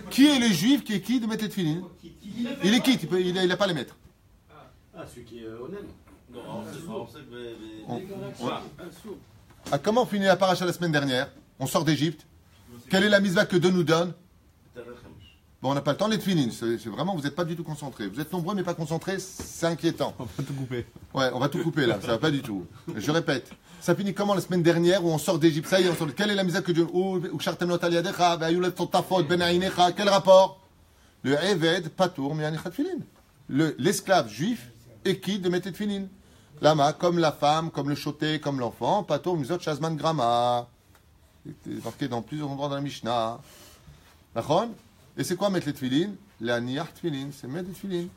Qui est le juif qui est qui de mettre les tefillin? Il est qui? Il n'a pas les mettre. Ah, celui qui est honnête. Comment on finit la paracha la semaine dernière? On sort d'Égypte. Quelle est la misva que Dieu nous donne? Bon, on n'a pas le temps, les tefillin. C'est vraiment, vous n'êtes pas du tout concentrés. Vous êtes nombreux, mais pas concentrés, c'est inquiétant. On va tout couper. Ouais, on va tout couper là, ça va pas du tout. Je répète. Ça finit comment la semaine dernière où on sort d'Égypte? Ça y est, on sort. Quelle est la misère que Dieu. Quel rapport? Le Eved, Patour, Mianichat Filin. L'esclave juif est qui de mettre Filin? Lama, comme la femme, comme le choté, comme l'enfant, Patour, Mizot, Shazman, Grama. C'est marqué dans plusieurs endroits dans la Mishnah. D'accord? Et c'est quoi mettre les tefillin? La niyah tefillin, c'est mettre les tefillin.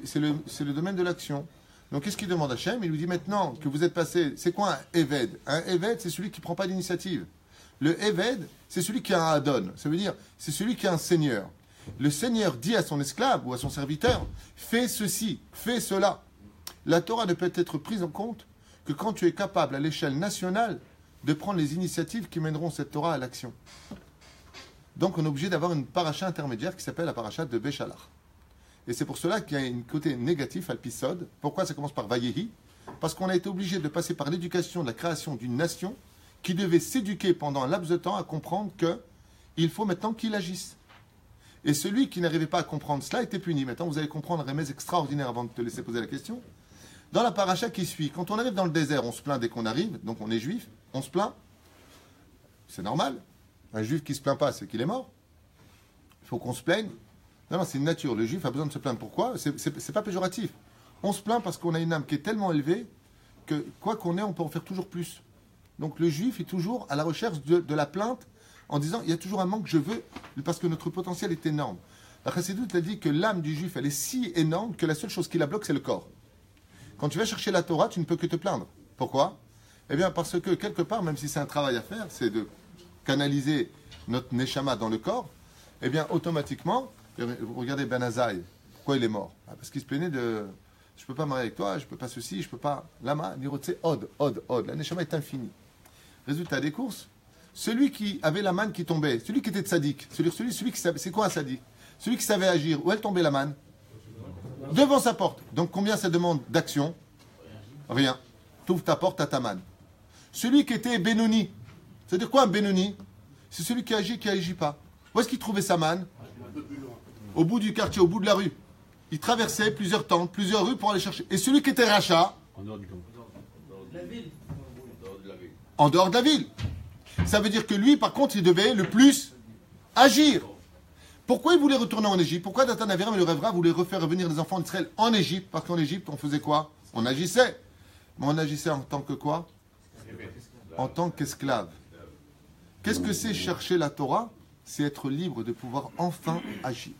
C'est le domaine de l'action. Donc qu'est-ce qu'il demande à Hachem? Il lui dit maintenant que vous êtes passé. C'est quoi un Eved? Un Eved, c'est celui qui ne prend pas d'initiative. Le Eved, c'est celui qui a un Adon. Ça veut dire, c'est celui qui a un seigneur. Le seigneur dit à son esclave ou à son serviteur, fais ceci, fais cela. La Torah ne peut être prise en compte que quand tu es capable à l'échelle nationale de prendre les initiatives qui mèneront cette Torah à l'action. Donc on est obligé d'avoir une paracha intermédiaire qui s'appelle la paracha de Béchalach. Et c'est pour cela qu'il y a un côté négatif à l'épisode. Pourquoi ça commence par Vayehi? Parce qu'on a été obligé de passer par l'éducation de la création d'une nation qui devait s'éduquer pendant un laps de temps à comprendre qu'il faut maintenant qu'il agisse. Et celui qui n'arrivait pas à comprendre cela était puni. Maintenant vous allez comprendre un remède extraordinaire avant de te laisser poser la question. Dans la paracha qui suit, quand on arrive dans le désert, on se plaint dès qu'on arrive, donc on est juif, on se plaint. C'est normal. Un juif qui ne se plaint pas, c'est qu'il est mort. Il faut qu'on se plaigne. Non, c'est une nature. Le juif a besoin de se plaindre. Pourquoi? C'est pas péjoratif. On se plaint parce qu'on a une âme qui est tellement élevée que quoi qu'on ait, on peut en faire toujours plus. Donc le juif est toujours à la recherche de la plainte en disant il y a toujours un manque, je veux, parce que notre potentiel est énorme. La Chassidoute a dit que l'âme du juif, elle est si énorme que la seule chose qui la bloque, c'est le corps. Quand tu vas chercher la Torah, tu ne peux que te plaindre. Pourquoi? Eh bien parce que quelque part, même si c'est un travail à faire, c'est de canaliser notre neshama dans le corps, eh bien automatiquement, regardez Ben Azaï, pourquoi il est mort? Parce qu'il se plaignait de je ne peux pas marier avec toi, je ne peux pas ceci, je ne peux pas. Lama, nirotse, od. La neshama est infinie. Résultat des courses, celui qui avait la manne qui tombait, celui qui était tzaddik, celui qui savait, c'est quoi un tzaddik? Celui qui savait agir, où elle tombait la manne? Devant sa porte. Donc combien ça demande d'action? Rien. T'ouvres ta porte à ta manne. Celui qui était Benoni. C'est-à-dire quoi un Benoni? C'est celui qui agit pas. Où est-ce qu'il trouvait sa manne? Au bout du quartier, au bout de la rue. Il traversait plusieurs tentes, plusieurs rues pour aller chercher. Et celui qui était rachat? En dehors du camp. En dehors de la ville. Ça veut dire que lui, par contre, il devait le plus agir. Pourquoi il voulait retourner en Égypte? Pourquoi Datan Aviram et le Revra voulaient refaire revenir les enfants d'Israël en Égypte? Parce qu'en Égypte, on faisait quoi? On agissait. Mais on agissait en tant que quoi? En tant qu'esclave. Qu'est-ce que c'est chercher la Torah? C'est être libre de pouvoir enfin agir.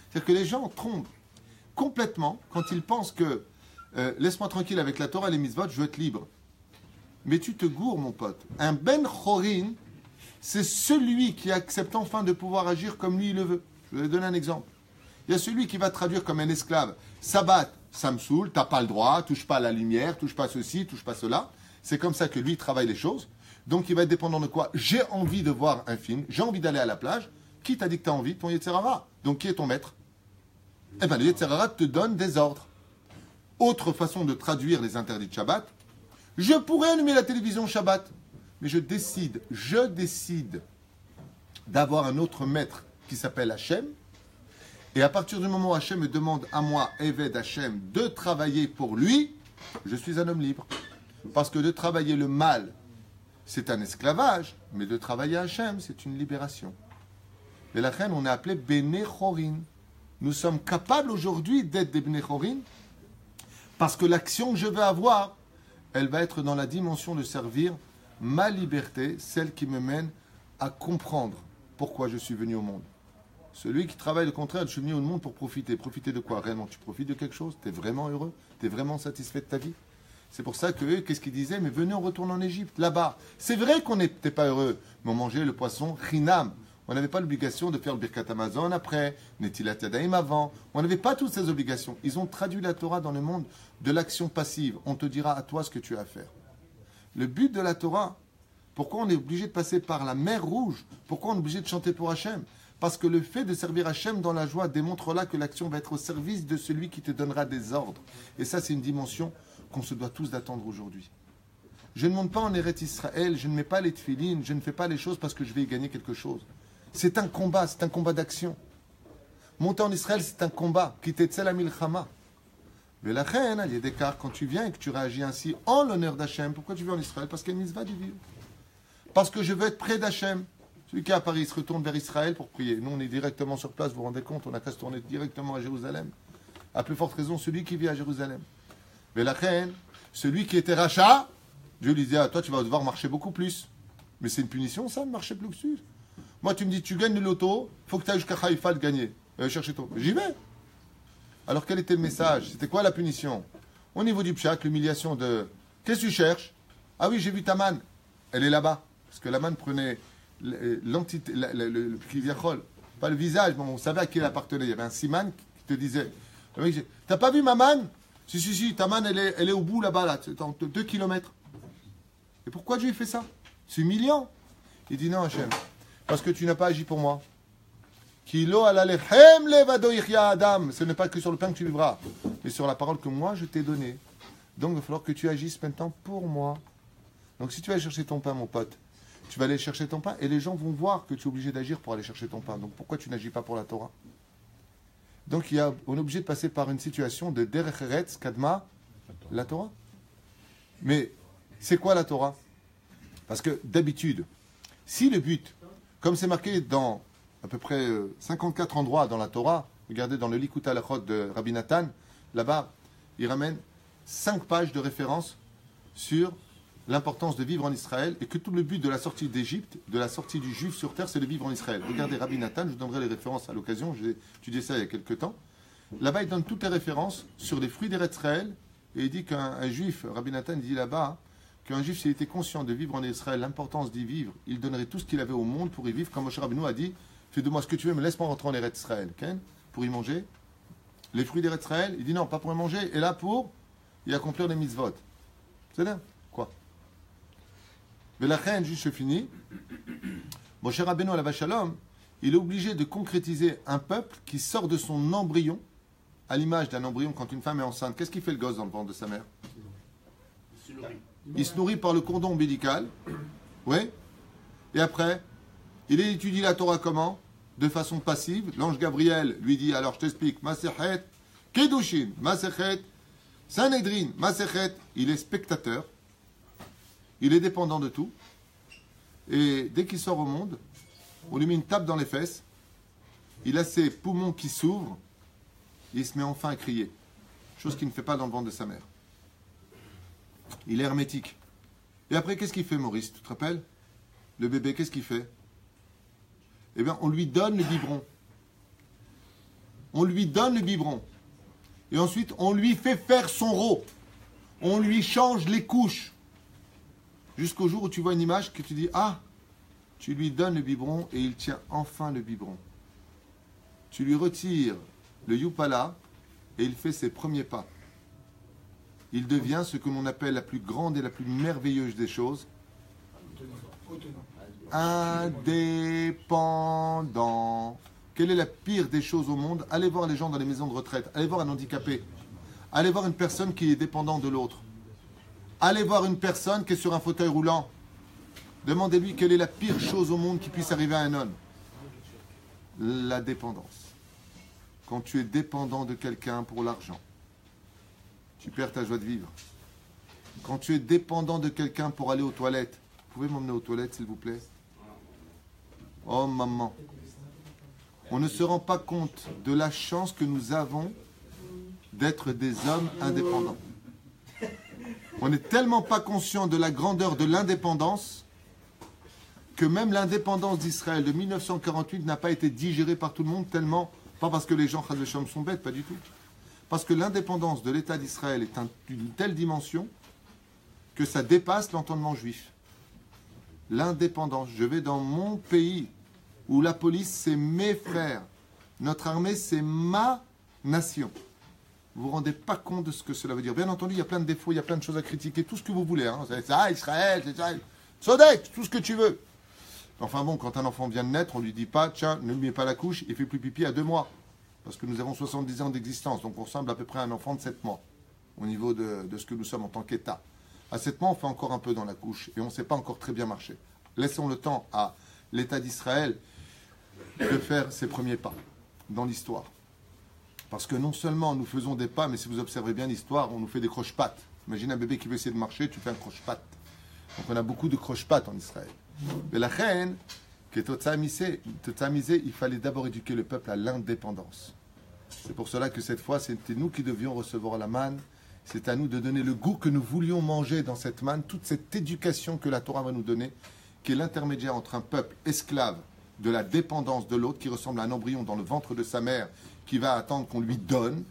C'est-à-dire que les gens trompent complètement quand ils pensent que laisse-moi tranquille avec la Torah et les mitzvot, je veux être libre. Mais tu te gourres, mon pote. Un Ben Chorin, c'est celui qui accepte enfin de pouvoir agir comme lui il le veut. Je vais vous donner un exemple. Il y a celui qui va traduire comme un esclave. Sabbat, ça me saoule, t'as pas le droit, touche pas à la lumière, touche pas ceci, touche pas cela. C'est comme ça que lui travaille les choses. Donc il va être dépendant de quoi? J'ai envie de voir un film, j'ai envie d'aller à la plage. Qui t'a dit que t'as envie? Ton Yetzirara. Donc qui est ton maître? Eh bien le Yetzirara te donne des ordres. Autre façon de traduire les interdits de Shabbat. Je pourrais allumer la télévision Shabbat, mais je décide d'avoir un autre maître qui s'appelle Hachem. Et à partir du moment où Hachem me demande à moi, Eved Hachem, de travailler pour lui, je suis un homme libre. Parce que de travailler le mal, c'est un esclavage, mais de travailler Hachem, c'est une libération. Et la reine, on est appelé Bnei Chorin. Nous sommes capables aujourd'hui d'être des Bnei Chorin parce que l'action que je vais avoir, elle va être dans la dimension de servir ma liberté, celle qui me mène à comprendre pourquoi je suis venu au monde. Celui qui travaille le contraire, je suis venu au monde pour profiter. Profiter de quoi? Réellement, tu profites de quelque chose? Tu es vraiment heureux? Tu es vraiment satisfait de ta vie? C'est pour ça que eux, qu'est-ce qu'ils disaient? Mais venez, on retourne en Égypte, là-bas. C'est vrai qu'on n'était pas heureux, mais on mangeait le poisson chinam. On n'avait pas l'obligation de faire le Birkat Amazon après, Netilat Yadayim avant. On n'avait pas toutes ces obligations. Ils ont traduit la Torah dans le monde de l'action passive. On te dira à toi ce que tu as à faire. Le but de la Torah, pourquoi on est obligé de passer par la mer Rouge? Pourquoi on est obligé de chanter pour Hachem? Parce que le fait de servir Hachem dans la joie démontre là que l'action va être au service de celui qui te donnera des ordres. Et ça, c'est une dimension qu'on se doit tous d'attendre aujourd'hui. Je ne monte pas en Eretz Israël, je ne mets pas les tefilines, je ne fais pas les choses parce que je vais y gagner quelque chose. C'est un combat d'action. Monter en Israël, c'est un combat. Quitter Tzel Milchama. Mais la reine, il y a des cas, quand tu viens et que tu réagis ainsi en l'honneur d'Hachem, pourquoi tu viens en Israël? Parce qu'il y a une mitzvah du vivre. Parce que je veux être près d'Hachem. Celui qui est à Paris se retourne vers Israël pour prier. Nous, on est directement sur place, vous vous rendez compte, on n'a qu'à se tourner directement à Jérusalem. À plus forte raison, celui qui vit à Jérusalem. Mais la reine, celui qui était rachat, Dieu lui disait, ah, toi, tu vas devoir marcher beaucoup plus. Mais c'est une punition, ça, de marcher plus. Moi, tu me dis, tu gagnes le loto, il faut que tu ailles jusqu'à Haïfa le gagner. Chercher toi. J'y vais. Alors, quel était le message? C'était quoi la punition? Au niveau du pshat, l'humiliation de... Qu'est-ce que tu cherches? Ah oui, j'ai vu ta manne. Elle est là-bas. Parce que la manne prenait l'entité, le kiviachol, pas le visage, mais on savait à qui elle appartenait. Il y avait un siman qui te disait, t'as pas vu ma manne? Si, ta manne, elle est au bout là-bas, là, dans 2 kilomètres. Et pourquoi Dieu fait ça? C'est humiliant. Il dit non, Hachem, parce que tu n'as pas agi pour moi. Kilo alalechem levado ichya adam. Ce n'est pas que sur le pain que tu vivras, mais sur la parole que moi je t'ai donnée. Donc il va falloir que tu agisses maintenant pour moi. Donc si tu vas aller chercher ton pain, mon pote, tu vas aller chercher ton pain et les gens vont voir que tu es obligé d'agir pour aller chercher ton pain. Donc pourquoi tu n'agis pas pour la Torah? Donc on est obligé de passer par une situation de derech eretz kadma la Torah. Mais c'est quoi la Torah? Parce que d'habitude, si le but, comme c'est marqué dans à peu près 54 endroits dans la Torah, regardez dans le Likut Halachot de Rabbi Nathan, là-bas, il ramène 5 pages de référence sur l'importance de vivre en Israël et que tout le but de la sortie d'Égypte, de la sortie du juif sur terre, c'est de vivre en Israël. Regardez Rabbi Nathan, je vous donnerai les références à l'occasion, j'ai étudié ça il y a quelques temps. Là-bas, il donne toutes les références sur les fruits d'Eretz Israël et il dit qu'un juif, Rabbi Nathan dit là-bas, qu'un juif, s'il était conscient de vivre en Israël, l'importance d'y vivre, il donnerait tout ce qu'il avait au monde pour y vivre, comme Moshe Rabbeinu a dit, fais de moi ce que tu veux, mais laisse-moi rentrer en Eretz Israël, okay? Pour y manger. Les fruits d'Eretz Israël, il dit non, pas pour y manger, et là pour y accomplir les mitzvot. C'est là, quoi? Mais la reine, juste je finis, Moshe Rabbeinu à la Shalom, il est obligé de concrétiser un peuple qui sort de son embryon, à l'image d'un embryon quand une femme est enceinte. Qu'est-ce qui fait le gosse dans le ventre de sa mère? Il se nourrit par le cordon ombilical. Oui. Et après, il étudie la Torah comment? De façon passive. L'ange Gabriel lui dit, alors je t'explique, Masechet, Kedushin, Masechet, Sanhedrin, Masechet. Il est spectateur. Il est dépendant de tout. Et dès qu'il sort au monde, on lui met une tape dans les fesses. Il a ses poumons qui s'ouvrent. Il se met enfin à crier. Chose qu'il ne fait pas dans le ventre de sa mère. Il est hermétique. Et après, qu'est-ce qu'il fait, Maurice? Tu te rappelles? Le bébé, qu'est-ce qu'il fait? Eh bien, on lui donne le biberon. On lui donne le biberon. Et ensuite, on lui fait faire son rot. On lui change les couches. Jusqu'au jour où tu vois une image que tu dis, ah, tu lui donnes le biberon et il tient enfin le biberon. Tu lui retires le yupala et il fait ses premiers pas. Il devient ce que l'on appelle la plus grande et la plus merveilleuse des choses. Indépendant. Quelle est la pire des choses au monde? Allez voir les gens dans les maisons de retraite. Allez voir un handicapé. Allez voir une personne qui est dépendante de l'autre. Allez voir une personne qui est sur un fauteuil roulant. Demandez-lui quelle est la pire chose au monde qui puisse arriver à un homme. La dépendance. Quand tu es dépendant de quelqu'un pour l'argent, tu perds ta joie de vivre. Quand tu es dépendant de quelqu'un pour aller aux toilettes, vous pouvez m'emmener aux toilettes s'il vous plaît? Oh maman. On ne se rend pas compte de la chance que nous avons d'être des hommes indépendants. On n'est tellement pas conscient de la grandeur de l'indépendance que même l'indépendance d'Israël de 1948 n'a pas été digérée par tout le monde tellement, pas parce que les gens sont bêtes, pas du tout. Parce que l'indépendance de l'État d'Israël est d'une telle dimension que ça dépasse l'entendement juif. L'indépendance. Je vais dans mon pays où la police, c'est mes frères. Notre armée, c'est ma nation. Vous ne vous rendez pas compte de ce que cela veut dire. Bien entendu, il y a plein de défauts, il y a plein de choses à critiquer, tout ce que vous voulez. Hein. C'est ça, Israël, c'est ça. Sodek, tout ce que tu veux. Enfin bon, quand un enfant vient de naître, on ne lui dit pas, tiens, ne lui mets pas la couche, il ne fait plus pipi à 2 mois. Parce que nous avons 70 ans d'existence, donc on ressemble à peu près à un enfant de 7 mois, au niveau de ce que nous sommes en tant qu'État. À 7 mois, on fait encore un peu dans la couche, et on ne sait pas encore très bien marcher. Laissons le temps à l'État d'Israël de faire ses premiers pas dans l'histoire. Parce que non seulement nous faisons des pas, mais si vous observez bien l'histoire, on nous fait des croche-pattes. Imagine un bébé qui veut essayer de marcher, tu fais un croche-patte. Donc on a beaucoup de croche-pattes en Israël. Mais la reine, qui est totsamisée, il fallait d'abord éduquer le peuple à l'indépendance. C'est pour cela que cette fois, c'était nous qui devions recevoir la manne. C'est à nous de donner le goût que nous voulions manger dans cette manne, toute cette éducation que la Torah va nous donner, qui est l'intermédiaire entre un peuple esclave de la dépendance de l'autre, qui ressemble à un embryon dans le ventre de sa mère, qui va attendre qu'on lui donne.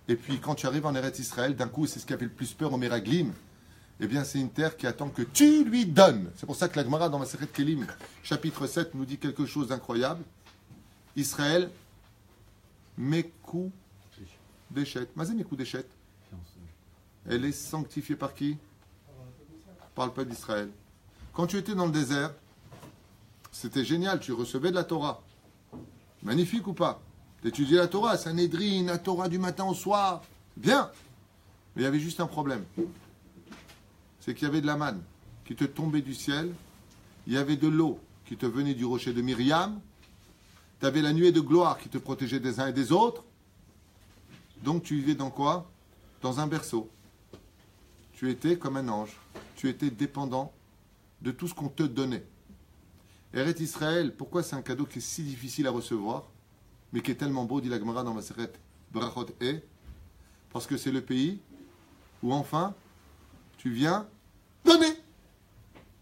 Et puis quand tu arrives en Eretz Israël, d'un coup, c'est ce qui a fait le plus peur au Meraglim, eh bien c'est une terre qui attend que tu lui donnes. C'est pour ça que la Gemara dans Masechet Kelim, chapitre 7, nous dit quelque chose d'incroyable. Israël, Mekou Deshet. Mazé Mekou Deshet. Elle est sanctifiée par qui? Par le peuple d'Israël. Quand tu étais dans le désert, c'était génial, tu recevais de la Torah. Magnifique ou pas? D'étudier la Torah, Sanhedrin, la Torah du matin au soir. Bien. Mais il y avait juste un problème. C'est qu'il y avait de la manne qui te tombait du ciel. Il y avait de l'eau qui te venait du rocher de Myriam. Tu avais la nuée de gloire qui te protégeait des uns et des autres. Donc tu vivais dans quoi? Dans un berceau. Tu étais comme un ange. Tu étais dépendant de tout ce qu'on te donnait. Eretz Israël, pourquoi c'est un cadeau qui est si difficile à recevoir, mais qui est tellement beau, dit la Gemara dans Masechet Brachot et parce que c'est le pays où enfin tu viens donner.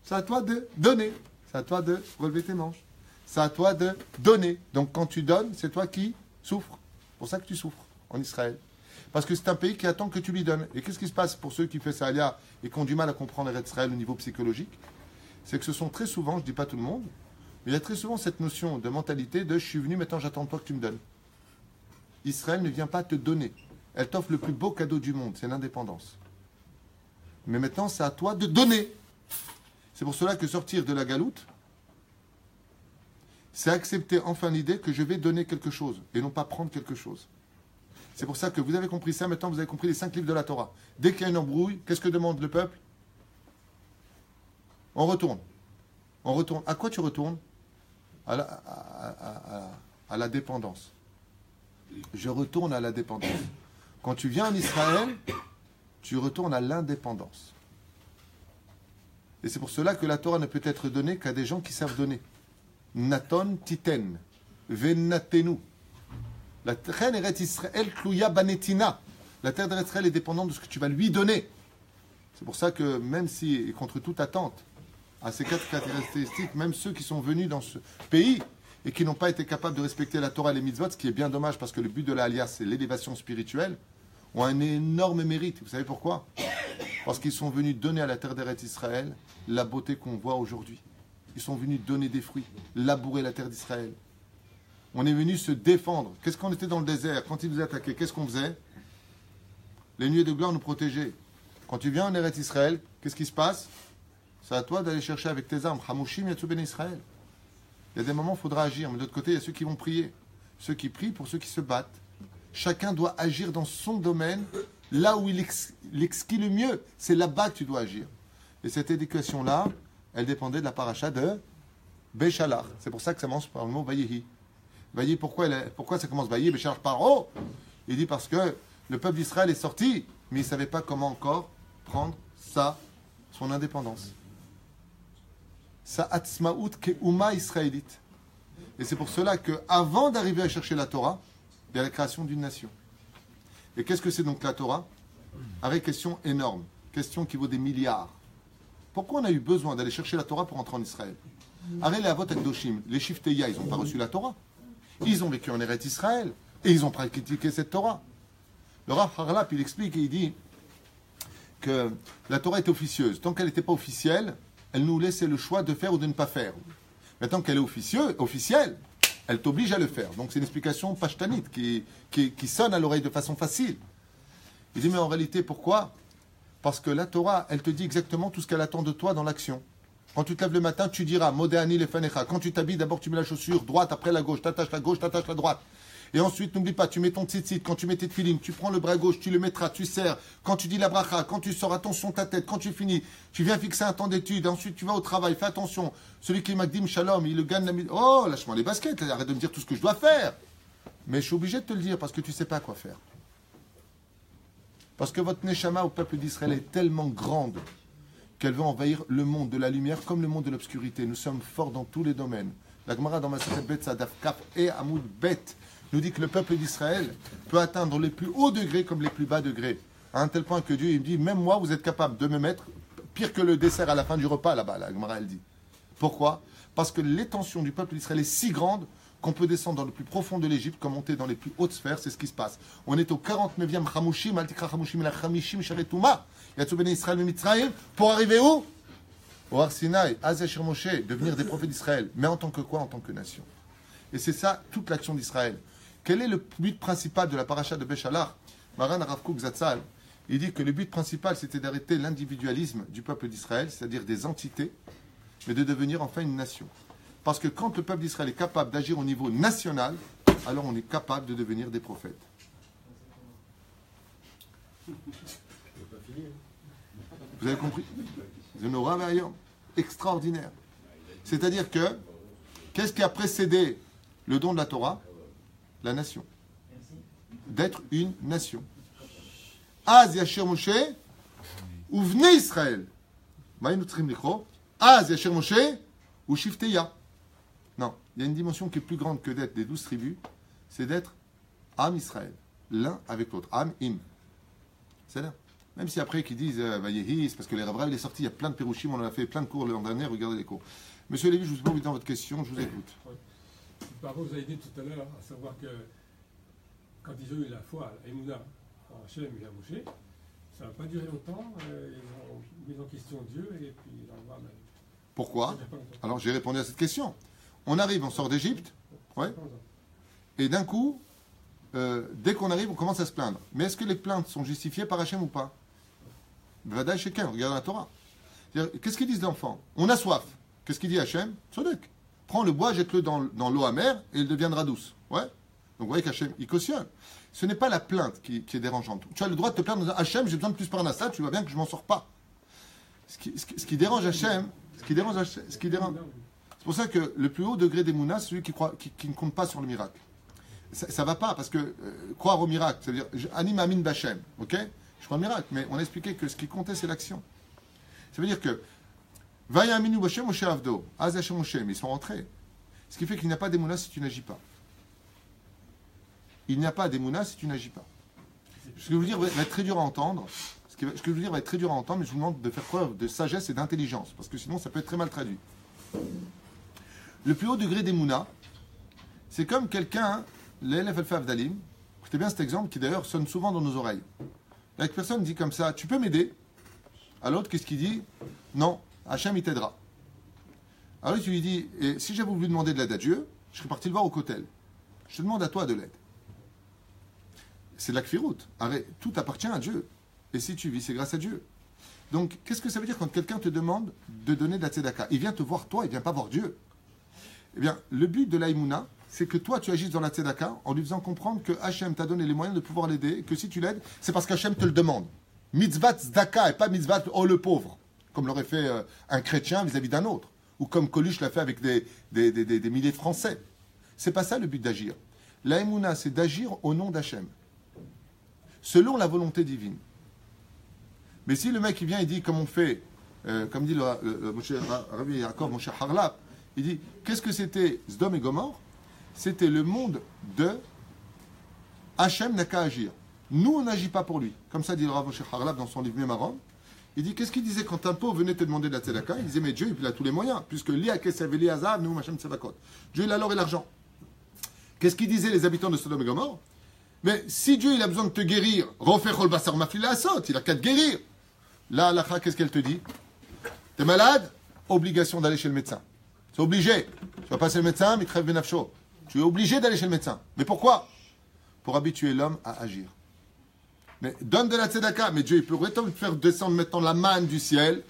C'est à toi de donner. C'est à toi de relever tes manches. C'est à toi de donner. Donc quand tu donnes, c'est toi qui souffres. C'est pour ça que tu souffres en Israël. Parce que c'est un pays qui attend que tu lui donnes. Et qu'est-ce qui se passe pour ceux qui font ça alia et qui ont du mal à comprendre Eretz Israël au niveau psychologique? C'est que ce sont très souvent, je ne dis pas tout le monde, mais il y a très souvent cette notion de mentalité de « je suis venu, maintenant j'attends de toi que tu me donnes ». Israël ne vient pas te donner. Elle t'offre le plus beau cadeau du monde, c'est l'indépendance. Mais maintenant, c'est à toi de donner. C'est pour cela que sortir de la galoute, c'est accepter enfin l'idée que je vais donner quelque chose et non pas prendre quelque chose. C'est pour ça que vous avez compris ça, maintenant vous avez compris les 5 livres de la Torah. Dès qu'il y a une embrouille, qu'est-ce que demande le peuple? On retourne. On retourne. À quoi tu retournes? À la dépendance. Je retourne à la dépendance. Quand tu viens en Israël, tu retournes à l'indépendance. Et c'est pour cela que la Torah ne peut être donnée qu'à des gens qui savent donner. Naton titen, venatenu. La terre d'Eretz Israël kluya banetina. La terre d'Eretz Israël est dépendante de ce que tu vas lui donner. C'est pour ça que même si, et contre toute attente, à ces 4 caractéristiques, même ceux qui sont venus dans ce pays et qui n'ont pas été capables de respecter la Torah et les mitzvot, ce qui est bien dommage parce que le but de la Aliyah, c'est l'élévation spirituelle, ont un énorme mérite. Vous savez pourquoi? Parce qu'ils sont venus donner à la terre d'Eretz Israël la beauté qu'on voit aujourd'hui. Ils sont venus donner des fruits, labourer la terre d'Israël. On est venu se défendre. Qu'est-ce qu'on était dans le désert? Quand ils nous attaquaient, qu'est-ce qu'on faisait? Les nuées de gloire nous protégeaient. Quand tu viens en Eretz Israël, qu'est-ce qui se passe? C'est à toi d'aller chercher avec tes armes. Hamushim Yatsu Ben Israël. Il y a des moments où il faudra agir. Mais de l'autre côté, il y a ceux qui vont prier. Ceux qui prient pour ceux qui se battent. Chacun doit agir dans son domaine, là où il exquis le mieux. C'est là-bas que tu dois agir. Et cette éducation-là, elle dépendait de la paracha de Béchalar. C'est pour ça que ça commence par le mot Vayehi. Vayehi, pourquoi ça commence Vayehi, Béchalar Paro? Il dit parce que le peuple d'Israël est sorti, mais il ne savait pas comment encore prendre son indépendance. Sa atzmaout ke'uma israélite. Et c'est pour cela qu'avant d'arriver à chercher la Torah, il y a la création d'une nation. Et qu'est-ce que c'est donc la Torah? Avec question énorme, question qui vaut des milliards. Pourquoi on a eu besoin d'aller chercher la Torah pour entrer en Israël? Arrête les Avot Akdoshim, les Shifteya, ils n'ont pas reçu la Torah. Ils ont vécu en Eretz Israël et ils ont pratiqué cette Torah. Le Rav Harlap, il explique et il dit que la Torah est officieuse. Tant qu'elle n'était pas officielle, elle nous laissait le choix de faire ou de ne pas faire. Maintenant qu'elle est officielle, elle t'oblige à le faire. Donc c'est une explication pashtanite qui sonne à l'oreille de façon facile. Il dit mais en réalité pourquoi? Parce que la Torah, elle te dit exactement tout ce qu'elle attend de toi dans l'action. Quand tu te lèves le matin, tu diras Modéani lefanecha. Quand tu t'habilles, d'abord tu mets la chaussure droite, après la gauche, t'attaches la gauche, t'attaches la droite. Et ensuite, n'oublie pas, tu mets ton tzitzit, quand tu mets tes tefilines, tu prends le bras gauche, tu le mettras, tu serres. Quand tu dis la bracha, quand tu sors, attention ta tête, quand tu finis, tu viens fixer un temps d'étude, ensuite tu vas au travail, fais attention. Celui qui est Magdim Shalom, il le gagne la... Oh, lâche-moi les baskets, arrête de me dire tout ce que je dois faire. Mais je suis obligé de te le dire parce que tu ne sais pas quoi faire. Parce que votre neshama au peuple d'Israël est tellement grande qu'elle veut envahir le monde de la lumière comme le monde de l'obscurité. Nous sommes forts dans tous les domaines. La Gemara dans Masechet Bet Sadaf Kaf et Amoud Bet nous dit que le peuple d'Israël peut atteindre les plus hauts degrés comme les plus bas degrés. À un tel point que Dieu il me dit, même moi, vous êtes capable de me mettre pire que le dessert à la fin du repas là-bas. La Gemara elle dit. Pourquoi? Parce que l'étention du peuple d'Israël est si grande qu'on peut descendre dans le plus profond de l'Égypte, comme monter dans les plus hautes sphères, c'est ce qui se passe. On est au 49e Chamushim, Altikra Chamushim, la Chamishim, Sharetuma, Yatsu Bene Israël, Mitzrayim, pour arriver où? Au Har Sinaï, Azeshir Moshe, devenir des prophètes d'Israël. Mais en tant que quoi? En tant que nation. Et c'est ça, toute l'action d'Israël. Quel est le but principal de la paracha de Béchalar? Maran Rav Kook Zatzal, il dit que le but principal, c'était d'arrêter l'individualisme du peuple d'Israël, c'est-à-dire des entités, mais de devenir enfin une nation. Parce que quand le peuple d'Israël est capable d'agir au niveau national, alors on est capable de devenir des prophètes. Vous avez compris? Zenora Vaillon, extraordinaire. C'est-à-dire que, qu'est-ce qui a précédé le don de la Torah? La nation. D'être une nation. Az Yashir Moshe, ou venez Israël. Az Yashir Moshe, ou Shifteya. Non, il y a une dimension qui est plus grande que d'être des 12 tribus, c'est d'être Am Israël, l'un avec l'autre. Am Im. C'est là. Même si après qu'ils disent Vayehi, c'est parce que les Rav il est sorti, il y a plein de Pérouchim, on en a fait plein de cours l'an dernier, regardez les cours. Monsieur Lévy, je vous ai pas oublié dans votre question, je vous écoute. Par contre, vous avez dit tout à l'heure, à savoir que quand ils ont eu la foi, à Emouna, en Hachem et à Moshe, ça n'a pas duré longtemps, ils ont mis en question Dieu et puis ils ont voir. Pourquoi? Alors j'ai répondu à cette question. On arrive, on sort d'Égypte, ouais, et d'un coup, dès qu'on arrive, on commence à se plaindre. Mais est-ce que les plaintes sont justifiées par Hachem ou pas? Vadaï Shekem, regarde la Torah. Qu'est-ce qu'ils disent l'enfant? On a soif. Qu'est-ce qu'il dit Hachem? Sodek. Prends le bois, jette-le dans l'eau amère et il deviendra douce. Ouais. Donc vous voyez qu'Hachem, il cautionne. Ce n'est pas la plainte qui est dérangeante. Tu as le droit de te plaindre en disant Hachem, j'ai besoin de plus parnassa, tu vois bien que je m'en sors pas. Ce qui dérange Hachem, c'est pour ça que le plus haut degré d'Emouna, c'est celui qui ne compte pas sur le miracle. Ça ne va pas, parce que croire au miracle, c'est-à-dire Anim Amin Bachem, ok? Je crois au miracle, mais on a expliqué que ce qui comptait, c'est l'action. Ça veut dire que Vaya Aminu Bachem Moshe Avdo, Az Hachem Moshe, mais ils sont rentrés. Ce qui fait qu'il n'y a pas d'Emouna si tu n'agis pas. Il n'y a pas d'Emouna si tu n'agis pas. Ce que je veux dire va être très dur à entendre. Ce que je veux dire va être très dur à entendre, mais je vous demande de faire preuve de sagesse et d'intelligence, parce que sinon ça peut être très mal traduit. Le plus haut degré d'Emouna, c'est comme quelqu'un, l'élève Alpha Avdalim, écoutez bien cet exemple qui d'ailleurs sonne souvent dans nos oreilles. La personne dit comme ça, tu peux m'aider? À l'autre, qu'est-ce qu'il dit? Non, Hachem il t'aidera. Alors tu lui dis, et si j'avais voulu demander de l'aide à Dieu, je serais parti le voir au cotel. Je te demande à toi de l'aide. C'est de la kfirout. Tout appartient à Dieu. Et si tu vis, c'est grâce à Dieu. Donc, qu'est-ce que ça veut dire quand quelqu'un te demande de donner de la tzedaka? Il vient te voir toi, il ne vient pas voir Dieu. Eh bien, le but de l'aïmouna, c'est que toi, tu agisses dans la tzedaka en lui faisant comprendre que Hachem t'a donné les moyens de pouvoir l'aider, et que si tu l'aides, c'est parce qu'Hachem te le demande. Mitzvah tzedaka et pas mitzvah oh le pauvre, comme l'aurait fait un chrétien vis-à-vis d'un autre, ou comme Coluche l'a fait avec des milliers de Français. C'est pas ça le but d'agir. L'aïmouna, c'est d'agir au nom d'Hachem, selon la volonté divine. Mais si le mec il vient et dit comme on fait, comme dit le Rabbi Yaakov, mon cher Harlap, il dit qu'est-ce que c'était Sdom et Gomorre? C'était le monde de Hachem n'a qu'à agir. Nous on n'agit pas pour lui. Comme ça dit le Rav Moshe Harlap dans son livre Mémaron. Il dit qu'est-ce qu'il disait quand un pauvre venait te demander de la tzedaka? Il disait mais Dieu il a tous les moyens puisque Lia Kesaveli Azab nous Hachem Tzedakot. Dieu il a l'or et l'argent. Qu'est-ce qu'ils disaient les habitants de Sodome et Gomorre? Mais si Dieu il a besoin de te guérir, Rofer Basar Mafila Asot, il a qu'à te guérir. Là, l'Akha, qu'est-ce qu'elle te dit? T'es malade? Obligation d'aller chez le médecin. C'est obligé. Tu vas passer le médecin, mais crève benafsho. Tu es obligé d'aller chez le médecin. Mais pourquoi? Pour habituer l'homme à agir. Mais donne de la tzedaka. Mais Dieu, il pourrait te faire descendre maintenant la manne du ciel.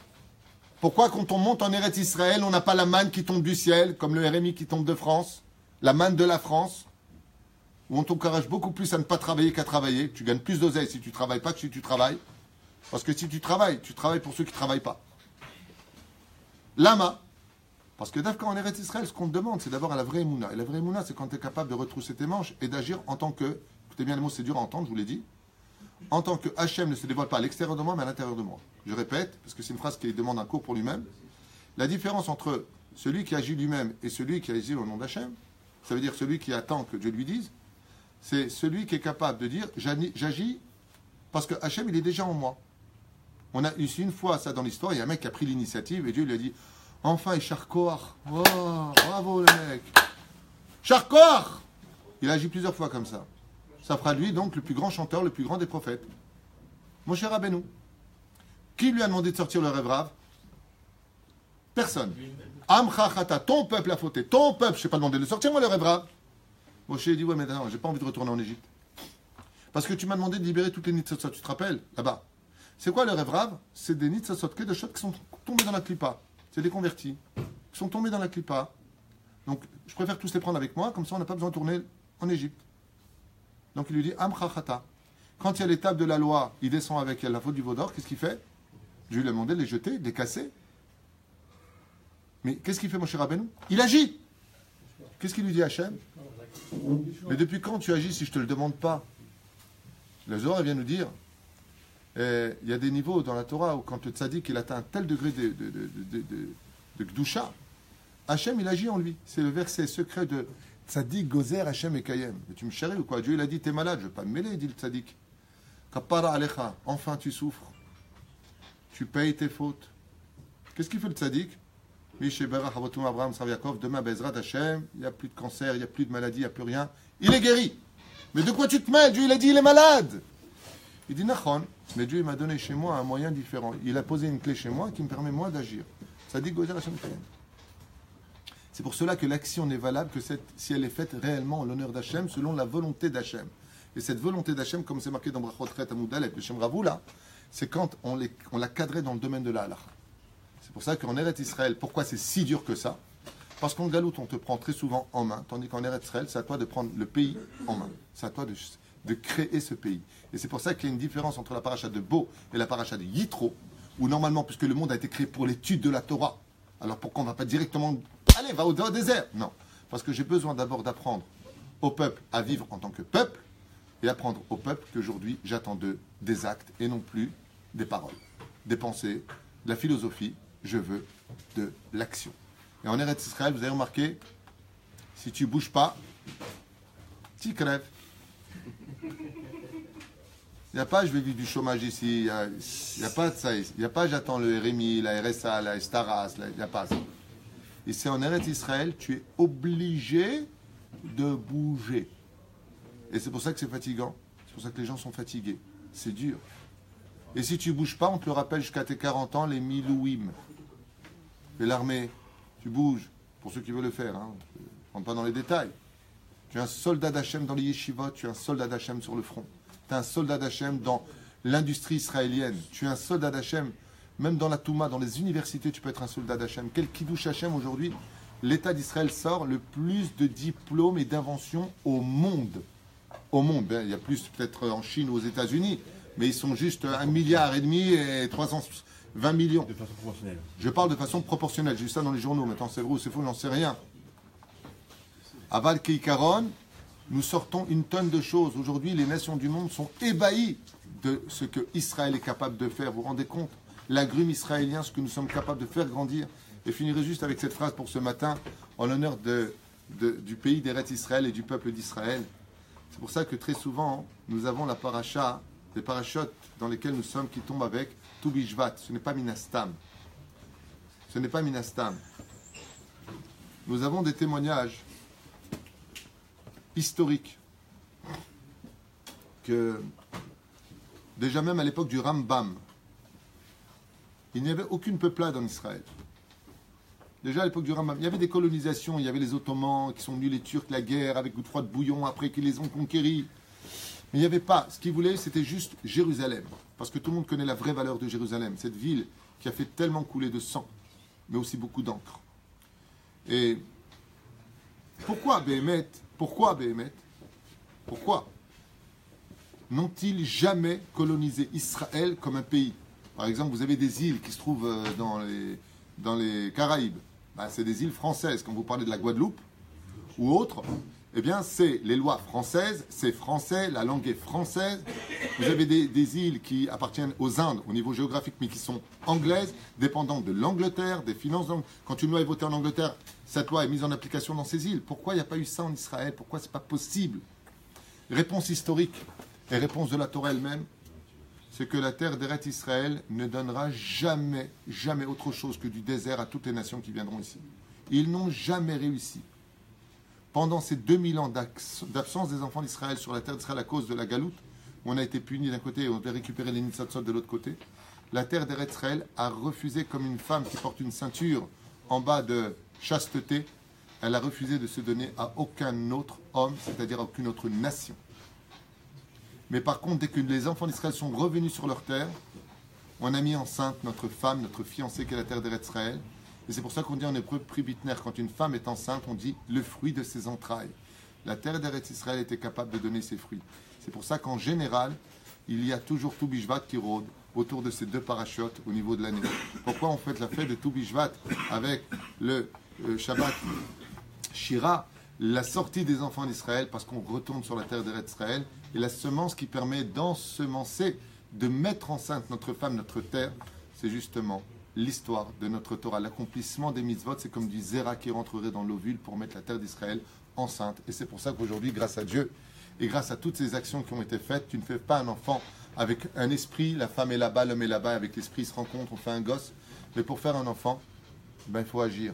Pourquoi quand on monte en Eretz Israël, on n'a pas la manne qui tombe du ciel, comme le RMI qui tombe de France, la manne de la France, où on t'encourage beaucoup plus à ne pas travailler qu'à travailler. Tu gagnes plus d'oseille si tu ne travailles pas que si tu travailles. Parce que si tu travailles pour ceux qui ne travaillent pas. Lama. Parce que quand on est Eretz Israël, ce qu'on te demande, c'est d'abord à la vraie Emouna. Et la vraie Emouna, c'est quand tu es capable de retrousser tes manches et d'agir en tant que, écoutez bien les mots, c'est dur à entendre, je vous l'ai dit, en tant que Hachem ne se dévoile pas à l'extérieur de moi, mais à l'intérieur de moi. Je répète, parce que c'est une phrase qui demande un cours pour lui-même. La différence entre celui qui agit lui-même et celui qui agit au nom d'Hachem, ça veut dire celui qui attend que Dieu lui dise, c'est celui qui est capable de dire, j'agis parce que Hachem, il est déjà en moi. On a eu une fois ça dans l'histoire, il y a un mec qui a pris l'initiative et Dieu lui a dit enfin, il charcoar. Oh, bravo le mec. Charcoar. Il a agi plusieurs fois comme ça. Ça fera de lui donc le plus grand chanteur, le plus grand des prophètes. Moshe Rabbeinu. Qui lui a demandé de sortir le rêve rave? Personne. Amcha chata, ton peuple a fauté. Ton peuple, je n'ai pas demandé de le sortir, moi le rêve rave. Moshe dit ouais mais non, j'ai pas envie de retourner en Égypte. Parce que tu m'as demandé de libérer toutes les nitzotzot, tu te rappelles? Là-bas. C'est quoi le rêve rave? C'est des nitzotzot, de choses qui sont tombés dans la clipa. C'est des convertis qui sont tombés dans la clipa. Donc, je préfère tous les prendre avec moi, comme ça on n'a pas besoin de tourner en Égypte. Donc, il lui dit Amcha chata. Quand il y a l'étape de la loi, il descend avec elle la faute du veau d'or, qu'est-ce qu'il fait? Dieu lui a demandé de les jeter, de les casser. Mais qu'est-ce qu'il fait, mon cher Rabbeinu? Il agit. Qu'est-ce qu'il lui dit Hachem? Mais depuis quand tu agis si je ne te le demande pas? Le Zohar vient nous dire il y a des niveaux dans la Torah où quand le tzaddik il atteint un tel degré de Gdusha, Hachem il agit en lui. C'est le verset secret de tzaddik gozer Hachem et Kayem. Mais tu me charries ou quoi? Dieu il a dit t'es malade, je ne vais pas me mêler, dit le tzaddik. Kapara alecha, enfin tu souffres. Tu payes tes fautes. Qu'est-ce qu'il fait le tzaddik? Abraham, Yaakov, demain Bezrat Hachem, il n'y a plus de cancer, il n'y a plus de maladie, il n'y a plus rien. Il est guéri. Mais de quoi tu te mêles? Dieu il a dit il est malade. Il dit Nachon, mais Dieu il m'a donné chez moi un moyen différent. Il a posé une clé chez moi qui me permet moi d'agir. Ça dit Gozer Hachem Kayem. C'est pour cela que l'action n'est valable que si elle est faite réellement en l'honneur d'Hachem, selon la volonté d'Hachem. Et cette volonté d'Hachem, comme c'est marqué dans Brachot Chet Amud Aleph, le Shem Ravula, c'est quand on l'a cadré dans le domaine de la halakha. C'est pour ça qu'en Eretz Israël, pourquoi c'est si dur que ça? Parce qu'en galoute, on te prend très souvent en main, tandis qu'en Eretz Israël, c'est à toi de prendre le pays en main. C'est à toi de créer ce pays. Et c'est pour ça qu'il y a une différence entre la paracha de Bo et la paracha de Yitro, où normalement, puisque le monde a été créé pour l'étude de la Torah, alors pourquoi on ne va pas directement, allez, va au désert? Non, parce que j'ai besoin d'abord d'apprendre au peuple à vivre en tant que peuple, et apprendre au peuple qu'aujourd'hui, j'attends d'eux des actes et non plus des paroles, des pensées, de la philosophie, je veux de l'action. Et en Eretz Israël, vous avez remarqué, si tu ne bouges pas, tu crèves. Il n'y a pas je vais vivre du chômage ici, il n'y a pas de ça ici. Il n'y a pas j'attends le RMI, la RSA, la Staras, il n'y a pas ça. Ici en Eretz Israël, tu es obligé de bouger. Et c'est pour ça que c'est fatigant. C'est pour ça que les gens sont fatigués. C'est dur. Et si tu ne bouges pas, on te le rappelle jusqu'à tes 40 ans, les milouim. Et l'armée, tu bouges. Pour ceux qui veulent le faire, hein. Je ne rentre pas dans les détails. Tu es un soldat d'Hachem dans les yeshivot, tu es un soldat d'Hachem sur le front. Tu es un soldat d'Hachem dans l'industrie israélienne. Tu es un soldat d'Hachem, même dans la Touma, dans les universités, tu peux être un soldat d'Hachem. Quel kiddush Hachem aujourd'hui? L'État d'Israël sort le plus de diplômes et d'inventions au monde. Au monde, il y a plus peut-être en Chine ou aux États-Unis, mais ils sont juste 1,5 milliard et 320 millions. De façon proportionnelle. Je parle de façon proportionnelle. J'ai vu ça dans les journaux. Maintenant, c'est vrai ou c'est faux, j'en sais rien. Aval Keikaron, nous sortons une tonne de choses. Aujourd'hui, les nations du monde sont ébahies de ce que Israël est capable de faire. Vous vous rendez compte? L'agrume israélien, ce que nous sommes capables de faire grandir. Et finirai juste avec cette phrase pour ce matin, en l'honneur du pays d'Eretz Israël et du peuple d'Israël. C'est pour ça que très souvent, nous avons la paracha, des parachutes dans lesquels nous sommes qui tombent avec Tu Bishvat. Ce n'est pas Minastam. Ce n'est pas Minastam. Nous avons des témoignages historiques que, déjà même à l'époque du Rambam, il n'y avait aucune peuplade en Israël. Déjà à l'époque du Rambam, il y avait des colonisations, il y avait les Ottomans qui sont venus, les Turcs, la guerre avec Godefroy de Bouillon après qu'ils les ont conquéris. Mais il n'y avait pas, ce qu'ils voulaient c'était juste Jérusalem. Parce que tout le monde connaît la vraie valeur de Jérusalem, cette ville qui a fait tellement couler de sang, mais aussi beaucoup d'encre. Et pourquoi Béhémet? Pourquoi n'ont-ils jamais colonisé Israël comme un pays? Par exemple, vous avez des îles qui se trouvent dans les Caraïbes. Ben, c'est des îles françaises. Quand vous parlez de la Guadeloupe ou autre, eh bien, c'est les lois françaises, c'est français, la langue est française. Vous avez des îles qui appartiennent aux Indes au niveau géographique, mais qui sont anglaises, dépendantes de l'Angleterre, des finances d'Angleterre. Quand une loi est votée en Angleterre, cette loi est mise en application dans ces îles. Pourquoi il n'y a pas eu ça en Israël? Pourquoi ce n'est pas possible? Réponse historique et réponse de la Torah elle-même, c'est que la terre d'Eretz Israël ne donnera jamais, jamais autre chose que du désert à toutes les nations qui viendront ici. Ils n'ont jamais réussi. Pendant ces 2000 ans d'absence des enfants d'Israël sur la terre d'Israël à cause de la galoute, où on a été punis d'un côté et on a récupéré les Nitzatzot de l'autre côté, la terre d'Eretz Israël a refusé, comme une femme qui porte une ceinture en bas de chasteté, elle a refusé de se donner à aucun autre homme, c'est-à-dire à aucune autre nation. Mais par contre, dès que les enfants d'Israël sont revenus sur leur terre, on a mis enceinte notre femme, notre fiancée qui est la terre d'Eretz Israël. Et c'est pour ça qu'on dit en hébreu pribitner, quand une femme est enceinte, on dit le fruit de ses entrailles. La terre d'Eretz Israël était capable de donner ses fruits. C'est pour ça qu'en général, il y a toujours Tu Bishvat qui rôde autour de ces deux parachutes au niveau de l'année. Pourquoi on fait la fête de Tu Bishvat avec le Shabbat Shira, la sortie des enfants d'Israël, parce qu'on retourne sur la terre d'Eretz Israël, et la semence qui permet d'ensemencer, de mettre enceinte notre femme, notre terre, c'est justement l'histoire de notre Torah. L'accomplissement des mitzvot, c'est comme du zéra qui rentrerait dans l'ovule pour mettre la terre d'Israël enceinte. Et c'est pour ça qu'aujourd'hui, grâce à Dieu, et grâce à toutes ces actions qui ont été faites, tu ne fais pas un enfant avec un esprit, la femme est là-bas, l'homme est là-bas, avec l'esprit ils se rencontrent, on fait un gosse. Mais pour faire un enfant, ben, il faut agir.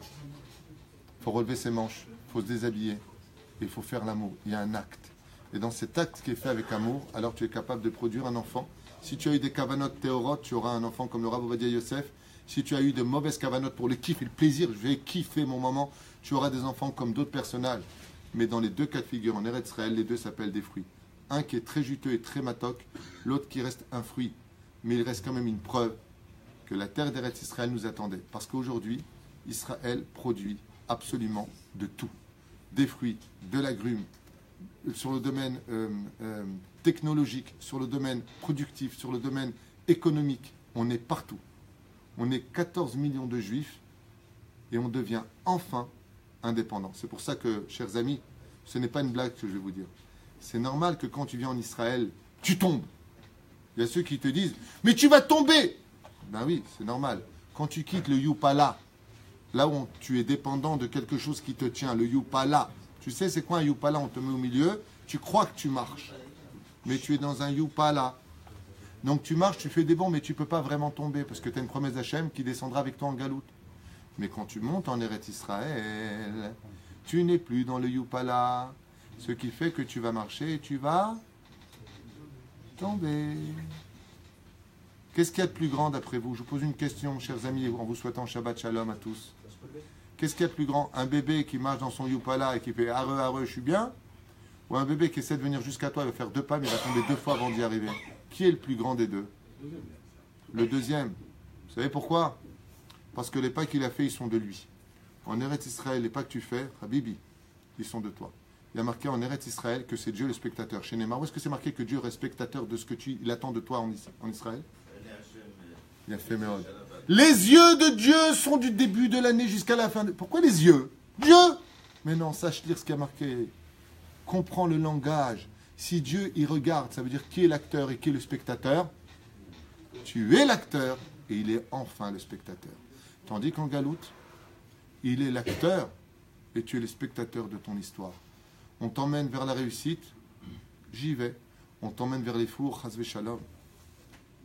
Il faut relever ses manches, il faut se déshabiller, et il faut faire l'amour. Il y a un acte. Et dans cet acte qui est fait avec amour, alors tu es capable de produire un enfant. Si tu as eu des kavanotes théorotes, tu auras un enfant comme le Rav Ovadia Yosef. Si tu as eu de mauvaises kavanotes pour le kiff et le plaisir, je vais kiffer mon moment, tu auras des enfants comme d'autres personnages. Mais dans les deux cas de figure, en Eretz Israël, les deux s'appellent des fruits. Un qui est très juteux et très matoc, l'autre qui reste un fruit. Mais il reste quand même une preuve que la terre d'Eretz Israël nous attendait. Parce qu'aujourd'hui, Israël produit absolument de tout. Des fruits, de l'agrume, sur le domaine technologique, sur le domaine productif, sur le domaine économique. On est partout. On est 14 millions de juifs et on devient enfin indépendant. C'est pour ça que, chers amis, ce n'est pas une blague que je vais vous dire. C'est normal que quand tu viens en Israël, tu tombes. Il y a ceux qui te disent « Mais tu vas tomber !» Ben oui, c'est normal. Quand tu quittes le Yupala, là où tu es dépendant de quelque chose qui te tient, le Yupala, tu sais c'est quoi un Yupala? On te met au milieu, tu crois que tu marches, mais tu es dans un Yupala. Donc tu marches, tu fais des bons, mais tu ne peux pas vraiment tomber, parce que tu as une promesse d'Hachem qui descendra avec toi en galoute. Mais quand tu montes en Eretz Israël, tu n'es plus dans le Yupala, ce qui fait que tu vas marcher et tu vas tomber. Qu'est-ce qu'il y a de plus grand d'après vous? Je vous pose une question, chers amis, en vous souhaitant Shabbat Shalom à tous. Qu'est-ce qu'il y a de plus grand? Un bébé qui marche dans son Yupala et qui fait arre, arre, je suis bien? Ou un bébé qui essaie de venir jusqu'à toi, il va faire 2 pas, mais il va tomber 2 fois avant d'y arriver? Qui est le plus grand des deux? Le deuxième. Vous savez pourquoi? Parce que les pas qu'il a fait, ils sont de lui. En Eretz Israël, les pas que tu fais, Habibi, ils sont de toi. Il y a marqué en Eretz Israël que c'est Dieu le spectateur. Chez Neymar, où est-ce que c'est marqué que Dieu est spectateur de ce que il attend de toi en Israël? Il a fait Méod. Les yeux de Dieu sont du début de l'année jusqu'à la fin. Pourquoi les yeux? Dieu! Mais non, sache lire ce qui a marqué. Comprends le langage. Si Dieu y regarde, ça veut dire qui est l'acteur et qui est le spectateur. Tu es l'acteur et il est enfin le spectateur. Tandis qu'en Galoute, il est l'acteur et tu es le spectateur de ton histoire. On t'emmène vers la réussite, j'y vais. On t'emmène vers les fours, Chazve Shalom,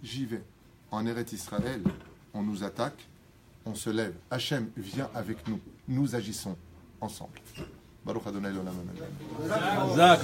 j'y vais. En Eretz Israël, on nous attaque, on se lève. Hachem vient avec nous. Nous agissons ensemble. Baruch Adonai l'olam amen. Zach.